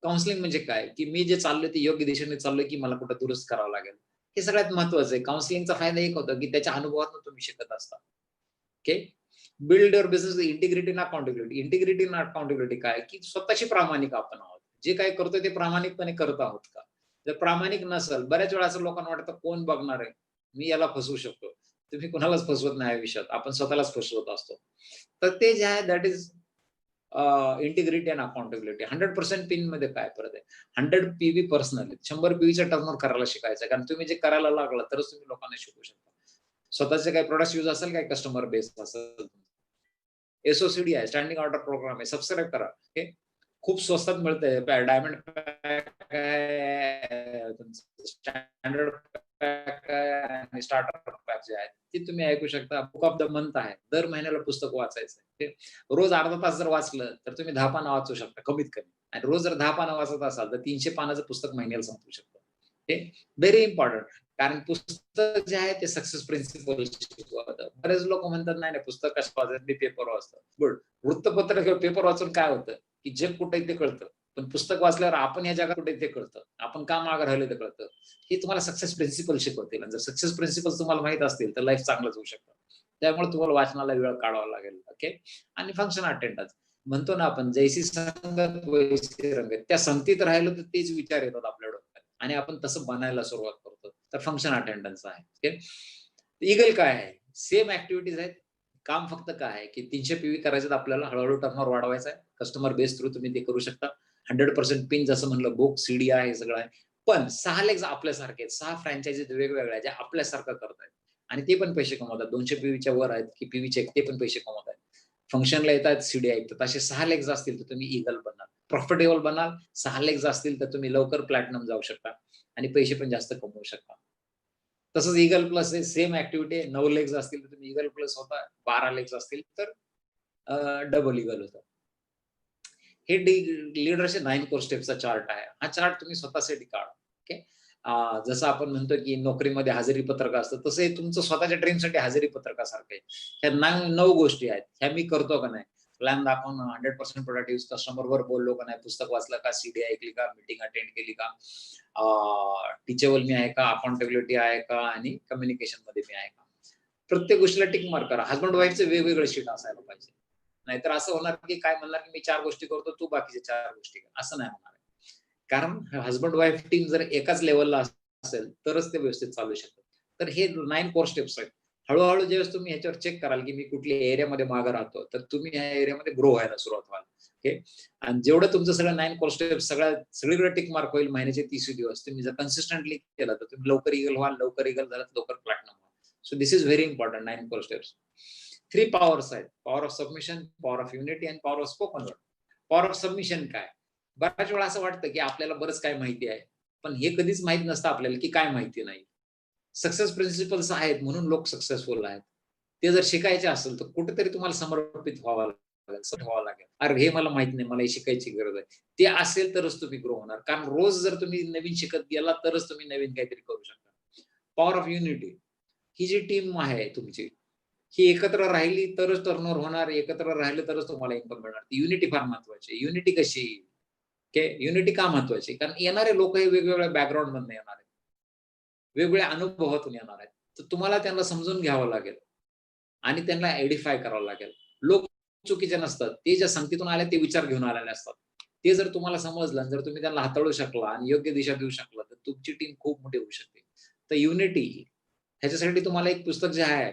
Counselling म्हणजे काय की मी जे चाललोय ते योग्य दिशेने चाललोय की मला कुठं दुरुस्त करावं लागेल. हे सगळ्यात महत्वाचं आहे. काउन्सिलिंगचा फायदा एक होता की त्याच्या अनुभवातून तुम्ही शिकत असता. Okay, build your business integrity ना अकाउंटेबिलिटी. इंटिग्रिटी ना अकाउंटेबिलिटी काय की स्वतःशी प्रामाणिक आपण आहोत, जे काय करतोय ते प्रामाणिकपणे करत आहोत का. जर प्रामाणिक नसेल, बऱ्याच वेळा असं लोकांना वाटतं कोण बघणार आहे, मी याला फसवू शकतो. तुम्ही कुणालाच फसवत नाही आयुष्यात, आपण स्वतःलाच फसवत असतो. तर ते जे आहे that is integrity and accountability. 100% pin मध्ये काय परत आहे, 100 पीव्ही पर्सनली, 100 पीव्हीचा टर्नओव्हर करायला शिकायचं, कारण तुम्ही जे करायला लागला तरच तुम्ही लोकांना शिकू शकता. स्वतःचे काही प्रोडक्ट यूज असेल, काही कस्टमर बेस असेल. एसओसीडी आहे, स्टँडिंग ऑर्डर प्रोग्राम आहे, सबस्क्राईब करा. ओके, खूप स्वस्तात मिळतंय. डायमंड पॅक आहे, स्टँडर्ड पॅक आहे आणि स्टार्टर पॅक जे आहेत ते तुम्ही ऐकू शकता. बुक ऑफ द मंथ आहे, दर महिन्याला पुस्तक वाचायचं. रोज अर्धा तास जर वाचलं तर तुम्ही 10 पानं वाचू शकता कमीत कमी, आणि रोज जर 10 पानं वाचत असाल तर 300 पानाचं पुस्तक महिन्याला संपू शकतं. हे व्हेरी इम्पॉर्टंट, कारण पुस्तक जे आहे ते सक्सेस प्रिन्सिपल शिकवतं. बरेच लोक म्हणतात नाही नाही पुस्तक कसं वाचायचं, मी पेपर वाचतो. गुड, वृत्तपत्र किंवा पेपर वाचून काय होतं की जग कुठे ते कळतं, पण पुस्तक वाचल्यावर आपण या जगात कुठे ते कळतं, आपण का मागे राहिलो ते कळतं. हे तुम्हाला सक्सेस प्रिन्सिपल शिकवतील, आणि जर सक्सेस प्रिन्सिपल तुम्हाला माहित असतील तर लाईफ चांगलंच होऊ शकतं. त्यामुळे तुम्हाला वाचनाला वेळ काढावा लागेल. ओके, आणि फंक्शन अटेंडन्स म्हणतो ना आपण, जैसी संगत वैसी रंगत. त्या संगतीत राहिलो तर तेच विचार येतात आपल्या डोक्यात आणि आपण तसं बनायला सुरुवात करतो. तर फंक्शन अटेंडन्स आहे. ओके, ईगल काय आहे, सेम ऍक्टिव्हिटीज आहेत. काम फक्त काय आहे की 300 पीव्ही करायचं, आपल्याला हळूहळू टर्नओव्हर वाढवायचा आहे. कस्टमर बेस थ्रू तुम्ही ते करू शकता. 100% पिन जसं म्हणलं, बुक, सीडी आहे, हे सगळं आहे. पण 6 लेग्स आपल्यासारखे आहेत, 6 फ्रँचायझीज वेगवेगळ्या ज्या आपल्यासारखं करतायत आणि ते पण पैसे कमवतात. 200 पीव्हीच्या वर आहेत की पीव्हीचे, ते पण पैसे कमवत आहेत. फंक्शनला येतात, सीडी ऐकतात. असे 6 लेग्स असतील तर तुम्ही ईगल बनाल, प्रॉफिटेबल बनाल. 6 लेग्स असतील तर तुम्ही लवकर प्लॅटिनम जाऊ शकता आणि पैसे पण जास्त कमवू शकता. तसंच ईगल प्लस हे सेम ऍक्टिव्हिटी आहे. 9 लेग्स असतील तर तुम्ही ईगल प्लस होता, 12 लेग्स असतील तर डबल ईगल होतं. हे लीडरशिप 9 कोर स्टेपचा चार्ट आहे. हा चार्ट तुम्ही स्वतःसाठी काढा. ओके, जसं आपण म्हणतो की नोकरीमध्ये हजेरी पत्रक असतं, तसं हे तुमचं स्वतःच्या ड्रीमसाठी हजेरी पत्रकासारखं आहे. ह्या 9 गोष्टी आहेत, ह्या मी करतो का नाही, प्लॅन दाखवणं, 100% प्रोडक्टिव्ह, कस्टमरवर बोललो का नाही, पुस्तक वाचलं का, सीडी ऐकली का, मीटिंग अटेंड केली का, टीचेबल मी आहे का, अकाउंटेबिलिटी आहे का, आणि कम्युनिकेशन मध्ये मी आहे का. प्रत्येक गोष्टीला टिक मार्क करा. हजबंड वाईफचे वेगवेगळे शीट असायला पाहिजे. नाहीतर असं होणार की काय म्हणणार की मी 4 गोष्टी करतो, तू बाकीच्या 4 गोष्टी कर, असं नाही होणार. कारण हजबंड वाईफ टीम जर एकाच लेवलला असेल तरच ते व्यवस्थित चालू शकतात. तर हे 9 कोर स्टेप्स आहेत. हळूहळू ज्यावेळेस तुम्ही ह्याच्यावर चेक कराल की मी कुठल्या एरियामध्ये मागे राहतो, तर तुम्ही ह्या एरियामध्ये ग्रो व्हायला सुरुवात व्हाल. ओके, आणि जेवढं तुमचं सगळं 9 कोर स्टेप्स सगळीकडे टिक मार्क होईल महिन्याचे 30 दिवस, तुम्ही जर कन्सिस्टंटली केलं तर तुम्ही लवकर ईगल व्हाल, लवकर ईगल झालं लवकर प्लॅटिनम व्हाल. So this is very important. 9 core steps. 3 powers आहेत, power of submission, power of unity आणि power of spoken word. Power of submission काय, बऱ्याच वेळा असं वाटतं की आपल्याला बरंच काय माहिती आहे, पण हे कधीच माहित नसतं आपल्याला की काय माहिती नाही. सक्सेस प्रिन्सिपल्स आहेत म्हणून लोक सक्सेसफुल आहेत. ते जर शिकायचे असेल तर कुठेतरी तुम्हाला समर्पित व्हावं लागेल. अरे हे मला माहित नाही, मला हे शिकायची गरज आहे. ते असेल तरच तुम्ही ग्रो होणार, कारण रोज जर तुम्ही नवीन शिकत गेला तरच तुम्ही नवीन काहीतरी करू शकता. पॉवर ऑफ युनिटी, ही जी टीम आहे तुमची, ही एकत्र राहिली तरच टर्नओव्हर होणार, एकत्र राहिलं तरच तुम्हाला इन्कम मिळणार. युनिटी फार महत्वाची. युनिटी कशी, युनिटी का महत्वाची, कारण येणारे लोक हे वेगवेगळ्या बॅकग्राऊंड मधून येणार आहेत, वेगवेगळ्या अनुभवातून येणार आहेत. तर तुम्हाला त्यांना समजून घ्यावं लागेल आणि त्यांना एडिफाय करावं लागेल. लोक चुकीचे नसतात, ते ज्या संगतीतून आले ते विचार घेऊन आलेले असतात. ते जर तुम्हाला समजलं, जर तुम्ही त्यांना हाताळू शकला आणि योग्य दिशा देऊ शकला, तर तुमची टीम खूप मोठी होऊ शकते. तर युनिटी ह्याच्यासाठी तुम्हाला एक पुस्तक जे आहे,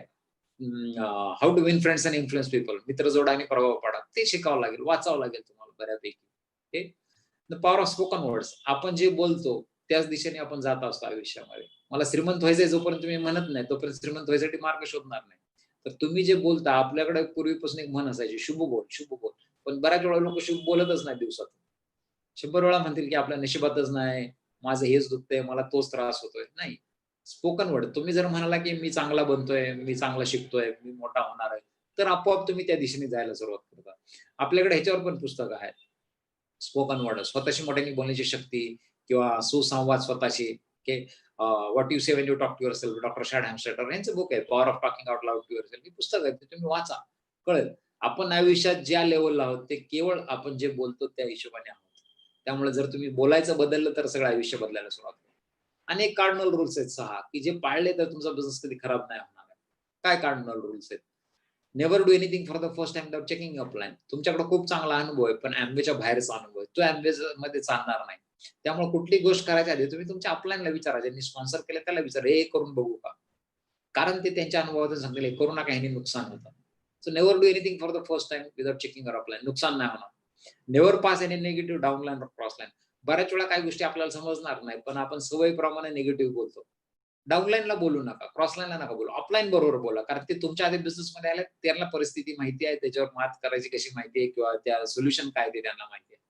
how to win friends and influence people, मित्र जोडा आणि प्रभाव पाडा, ते शिकावं लागेल, वाचावं लागेल तुम्हाला बऱ्यापैकी. The power of spoken words. आपण जे बोलतो त्याच दिशेने आपण जात असतो आयुष्यामध्ये. मला श्रीमंत व्हायचंय जोपर्यंत तुम्ही म्हणत नाही, तोपर्यंत श्रीमंत व्हायसाठी मार्ग शोधणार नाही. तर तुम्ही जे बोलता, आपल्याकडे पूर्वीपासून एक म्हण असायची, शुभ बोल, शुभ बोल. पण बऱ्याच वेळा लोक शुभ बोलतच नाही दिवसातून. 100 वेळा म्हणतील की आपल्या नशिबातच नाही, माझं हेच दुखतंय, मला तोच त्रास होतोय. नाही, स्पोकन वर्ड. तुम्ही जर म्हणाला की मी चांगला बनतोय, मी चांगला शिकतोय, मी मोठा होणार आहे, तर आपोआप तुम्ही त्या दिशेने जायला सुरुवात करता. आपल्याकडे ह्याच्यावर पण पुस्तकं आहेत, स्पोकन वर्ड, स्वतःशी मोठ्याने बोलण्याची शक्ती किंवा सुसंवाद स्वतःशी. What you say when you talk to yourself, doctor Shad Helmstetter यांचं बुक आहे, power of talking out loud to yourself. ही पुस्तक आहे, ते तुम्ही वाचा, कळेल. आपण आयुष्यात ज्या लेवलला आहोत ते केवळ आपण जे बोलतो त्या हिशोबाने आहोत. त्यामुळे जर तुम्ही बोलायचं बदललं तर सगळं आयुष्य बदलायला सुरुवात होईल. अनेक कार्डिनल रूल्स आहेत 6 की जे पाळले तर तुमचा बिझनेस कधी खराब नाही होणार आहे. काय कार्डिनल रूल्स आहेत? Never do anything for the first time without checking upline. तुमच्याकडे खूप चांगला अनुभव आहे, पण अँबेच्या बाहेरचा अनुभव आहे, तो अँबे मध्ये चालणार नाही. त्यामुळे कुठली गोष्ट करायच्या आधी तुम्ही तुमच्या अपलाइनला विचारा, ज्यांनी स्पॉन्सर केलं त्याला विचारा, हे करून बघू का? कारण ते त्यांच्या अनुभवातून सांगतील, हे करू नका, ह्याने नुकसान होतं. So never do anything for the first time without checking your upline. नुकसान नाही होणार. नेव्हर पास एनी निगेटिव्ह डाऊनलाईन और क्रॉसलाईन. बऱ्याच वेळा काही गोष्टी आपल्याला समजणार नाही, पण आपण सवयीप्रमाणे निगेटिव्ह बोलतो. डाऊनलाईनला बोलू नका, क्रॉसलाईनला नका बोलू, अपलाईन बरोबर बोला. कारण ते तुमच्या आधी बिझनेसमध्ये आले, त्यांना परिस्थिती माहिती आहे, त्याच्यावर मात करायची कशी माहिती आहे, किंवा त्या सोल्युशन काय ते त्यांना माहिती आहे.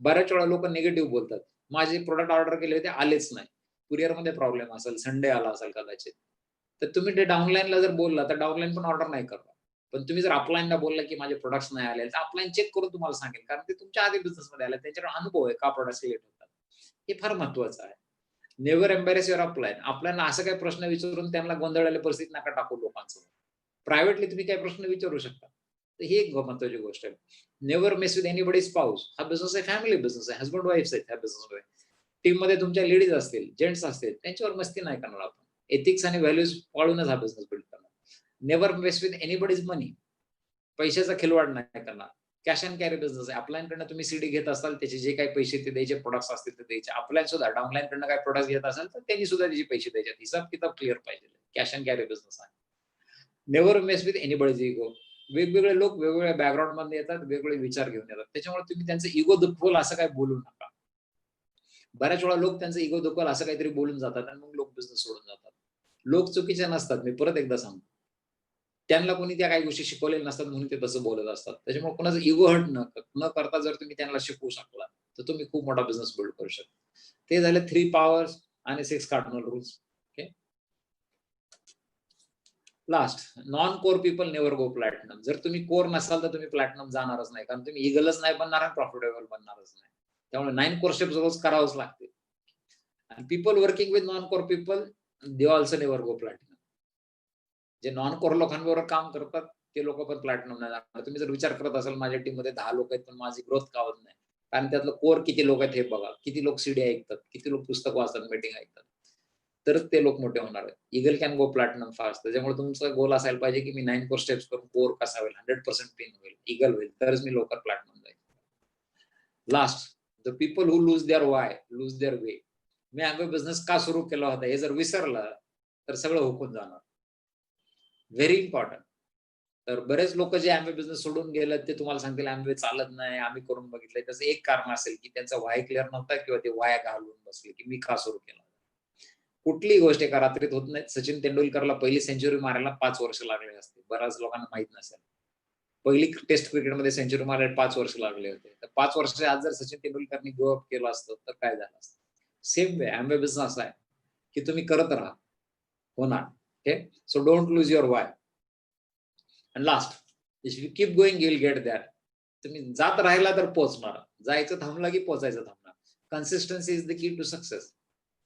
बऱ्याच वेळा लोक निगेटिव्ह बोलतात, माझे प्रोडक्ट ऑर्डर केले होते, आलेच नाही, कुरिअरमध्ये प्रॉब्लेम असेल, संडे आला असेल कदाचित. तर तुम्ही ते डाऊनलाईनला जर बोलला तर डाऊनलाईन पण ऑर्डर नाही करणार. पण तुम्ही जर अपलाईनला बोलला की माझे प्रोडक्ट्स नाही आले, तर अपलाईन चेक करून तुम्हाला सांगेल, कारण ते तुमच्या आधी बिझनेसमध्ये आले, त्यांच्याकडे अनुभव आहे का प्रोडक्ट्स लेट होतात. हे फार महत्वाचं आहे. Never embarrass your up line. आपल्याला असं काही प्रश्न विचारून त्यांना गोंधळलेल्या परिस्थितीत नका टाकू लोकांसमोर. प्रायव्हेटली तुम्ही काही प्रश्न विचारू शकता. तर ही एक महत्वाची गोष्ट आहे. Never mess with anybody spouse. हा बिझनेस आहे, फॅमिली बिझनेस आहे, हसबंड वाईफ आहेत ह्या बिझनेसमध्ये. टीम मध्ये तुमच्या लेडीज असतील, जेंट्स असतील, त्यांच्यावर मस्ती नाही करणार आपण. एथिक्स आणि व्हॅल्यूज पाळूनच हा बिझनेस बिल्ड करणार. नेव्हर मेस विथ एनीबडीज मनी. पैशाचा खिलवाड नाही करणार. कॅश अँड कॅरी बिझनेस आहे. अपलाईन कडनं तुम्ही सीडी घेत असाल, त्याचे जे काही पैसे ते द्यायचे, प्रोडक्ट्स असतील ते द्यायचे. अपलाईन सुद्धा डाऊनलाईन कडनं काही प्रोडक्ट घेत असाल तर त्यांनी सुद्धा त्याचे पैसे द्यायचे. हिसाब किताब क्लिअर पाहिजे. कॅश अँड कॅरी बिझनेस आहे. Never mess with anybody's ego. वेगवेगळे लोक वेगवेगळ्या बॅकग्राऊंड मध्ये येतात, वेगवेगळे विचार घेऊन येतात, त्याच्यामुळे तुम्ही त्यांचं इगो दुखवल असं काही बोलू नका. बऱ्याच वेळा लोक त्यांचं इगो दुखवल असं काहीतरी बोलून जातात आणि मग लोक बिझनेस सोडून जातात. लोक चुकीचे नसतात, मी परत एकदा सांगतो. त्यांना कोणी त्या काही गोष्टी शिकवलेल्या नसतात म्हणून ते तसं बोलत असतात. त्याच्यामुळे कोणाचं इगो हर्ट न करता जर तुम्ही त्यांना शिकवू शकला तर तुम्ही खूप मोठा बिझनेस बिल्ड करू शकता. ते झाले 3 पॉवर्स आणि 6 cardinal rules. Okay. Last, non core people never go platinum. जर तुम्ही कोर नसाल तर तुम्ही प्लॅटिनम जाणारच नाही, कारण तुम्ही इगलच नाही बनणार आणि प्रॉफिटेबल बनणारच नाही. त्यामुळे 9 कोर स्टेप्स रोज करावंच लागते. आणि people working with non core people they also never go platinum. जे नॉन कोर लोकांबरोबर काम करतात ते लोक पण प्लॅटिनम नाही जाणार. तुम्ही जर विचार करत असाल माझ्या टीम मध्ये 10 लोक आहेत पण माझी ग्रोथ का होत नाही, कारण त्यातलं कोर किती लोक आहेत हे बघा. किती लोक सीडी ऐकतात, किती लोक पुस्तक वाचतात, मीटिंग ऐकतात, तर ते लोक मोठे होणार आहेत. Eagle can go platinum fast. त्याच्यामुळे तुमचा गोल असायला पाहिजे की मी 9 कोर स्टेप्स करून कोर कसा होईल, 100% पिन होईल, इगल होईल, तरच मी लवकर प्लॅटिनम जाईल. Last, the people who lose their why lose their way. मी अँबे बिझनेस का सुरू केला होता हे जर विसरलं तर सगळं हुकून जाणार. Very important. तर बरेच लोक जे अँबे बिझनेस सोडून गेले ते तुम्हाला सांगतील अँबे चालत नाही, आम्ही करून बघितलंय. त्याचं एक कारण असेल की त्यांचा वाय क्लिअर नव्हता किंवा ते वाया घालून बसले की मी का सुरू केला. कुठलीही गोष्ट एका रात्रीत होत नाही. सचिन तेंडुलकरला पहिली सेंचुरी मारायला 5 वर्ष लागले असते, बऱ्याच लोकांना माहित नसेल. पहिली टेस्ट क्रिकेटमध्ये सेंचुरी मारायला 5 वर्ष लागले होते. तर 5 वर्ष आज जर सचिन तेंडुलकरनी गिव्ह अप केलं असतं तर काय झालं असतं. सेम वे अँबे बिझनेस असा आहे की तुम्ही करत राहा, होणार. Okay. So don't lose your why. And last, if you keep going you will get there. तुम्ही जात राहिला तर पोहोचणार, जायचं थांबलं की पोहोचायचं थांबणार. Consistency is the key to success.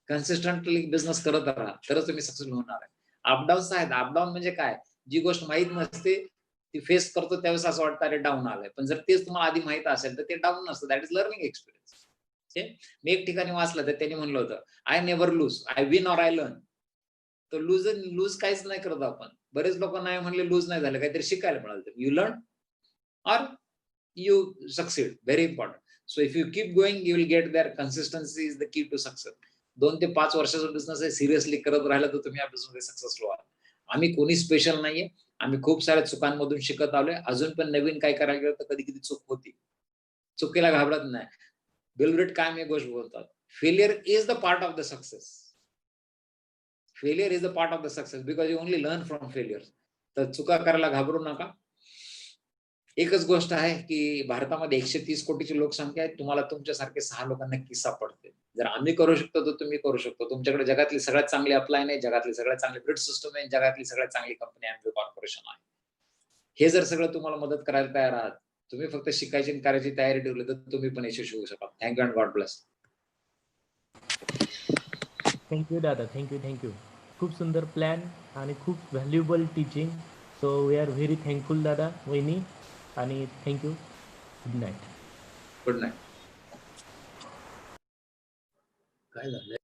Consistently business करत राहा तरच तुम्ही सक्सेसफुल होणार आहे. अपडाऊन्स आहेत. अपडाऊन म्हणजे काय, जी गोष्ट माहित नसते ती फेस करतो त्यावेळेस असं वाटतं अरे डाऊन आलंय, पण जर तेच तुम्हाला आधी माहित असेल तर ते डाऊन नसतं. That is learning experience. मी एक ठिकाणी वाचलं तर त्यांनी म्हणलं होतं I never lose, I win or I learn. तर लूज काहीच नाही करत आपण. बरेच लोक नाही म्हणले लूज नाही झालं, काहीतरी शिकायला मिळालं. तर you learn or you succeed. Very important. So if you keep going you will get there. Consistency is the key to success. 2 ते 5 वर्षाचा बिझनेस आहे, सिरियसली करत राहिला तर तुम्ही या बिझनेसमध्ये सक्सेसफुल व्हाल. आम्ही कोणी स्पेशल नाहीये. आम्ही खूप साऱ्या चुकांमधून शिकत आलोय. अजून पण नवीन काय करायला गेलं तर कधी कधी चूक होती. चुकीला घाबरत नाही. बिल गेट्स कायम एक गोष्ट बोलतात, failure is the part of the success. Failure is the part of the success because you only learn from failure. तर चुका करायला घाबरू नका. एकच गोष्ट आहे की भारतामध्ये 130 कोटीची लोकसंख्या आहे. तुम्हाला तुमच्यासारखे 6 लोकांना नक्की सापडते. जर आम्ही करू शकतो तर तुम्ही करू शकतो. तुमच्याकडे जगातली सगळ्यात चांगली अपलाईन आहे, जगातली सगळ्यात चांगली ग्रिड सिस्टम आहे, जगातली सगळ्यात चांगली कंपनी एमबी कॉर्पोरेशन आहे. हे जर सगळं तुम्हाला मदत करायला तयार आहात, तुम्ही फक्त शिकायची आणि करायची तयारी ठेवली तर तुम्ही पण यशस्वी होऊ शकाल. Thank you and God bless. Thank you दादा, थँक्यू. खूप सुंदर प्लॅन आणि खूप valuable teaching. So we are very thankful दादा, वहिनी, आणि thank you. Good night. Good night. काय झालं?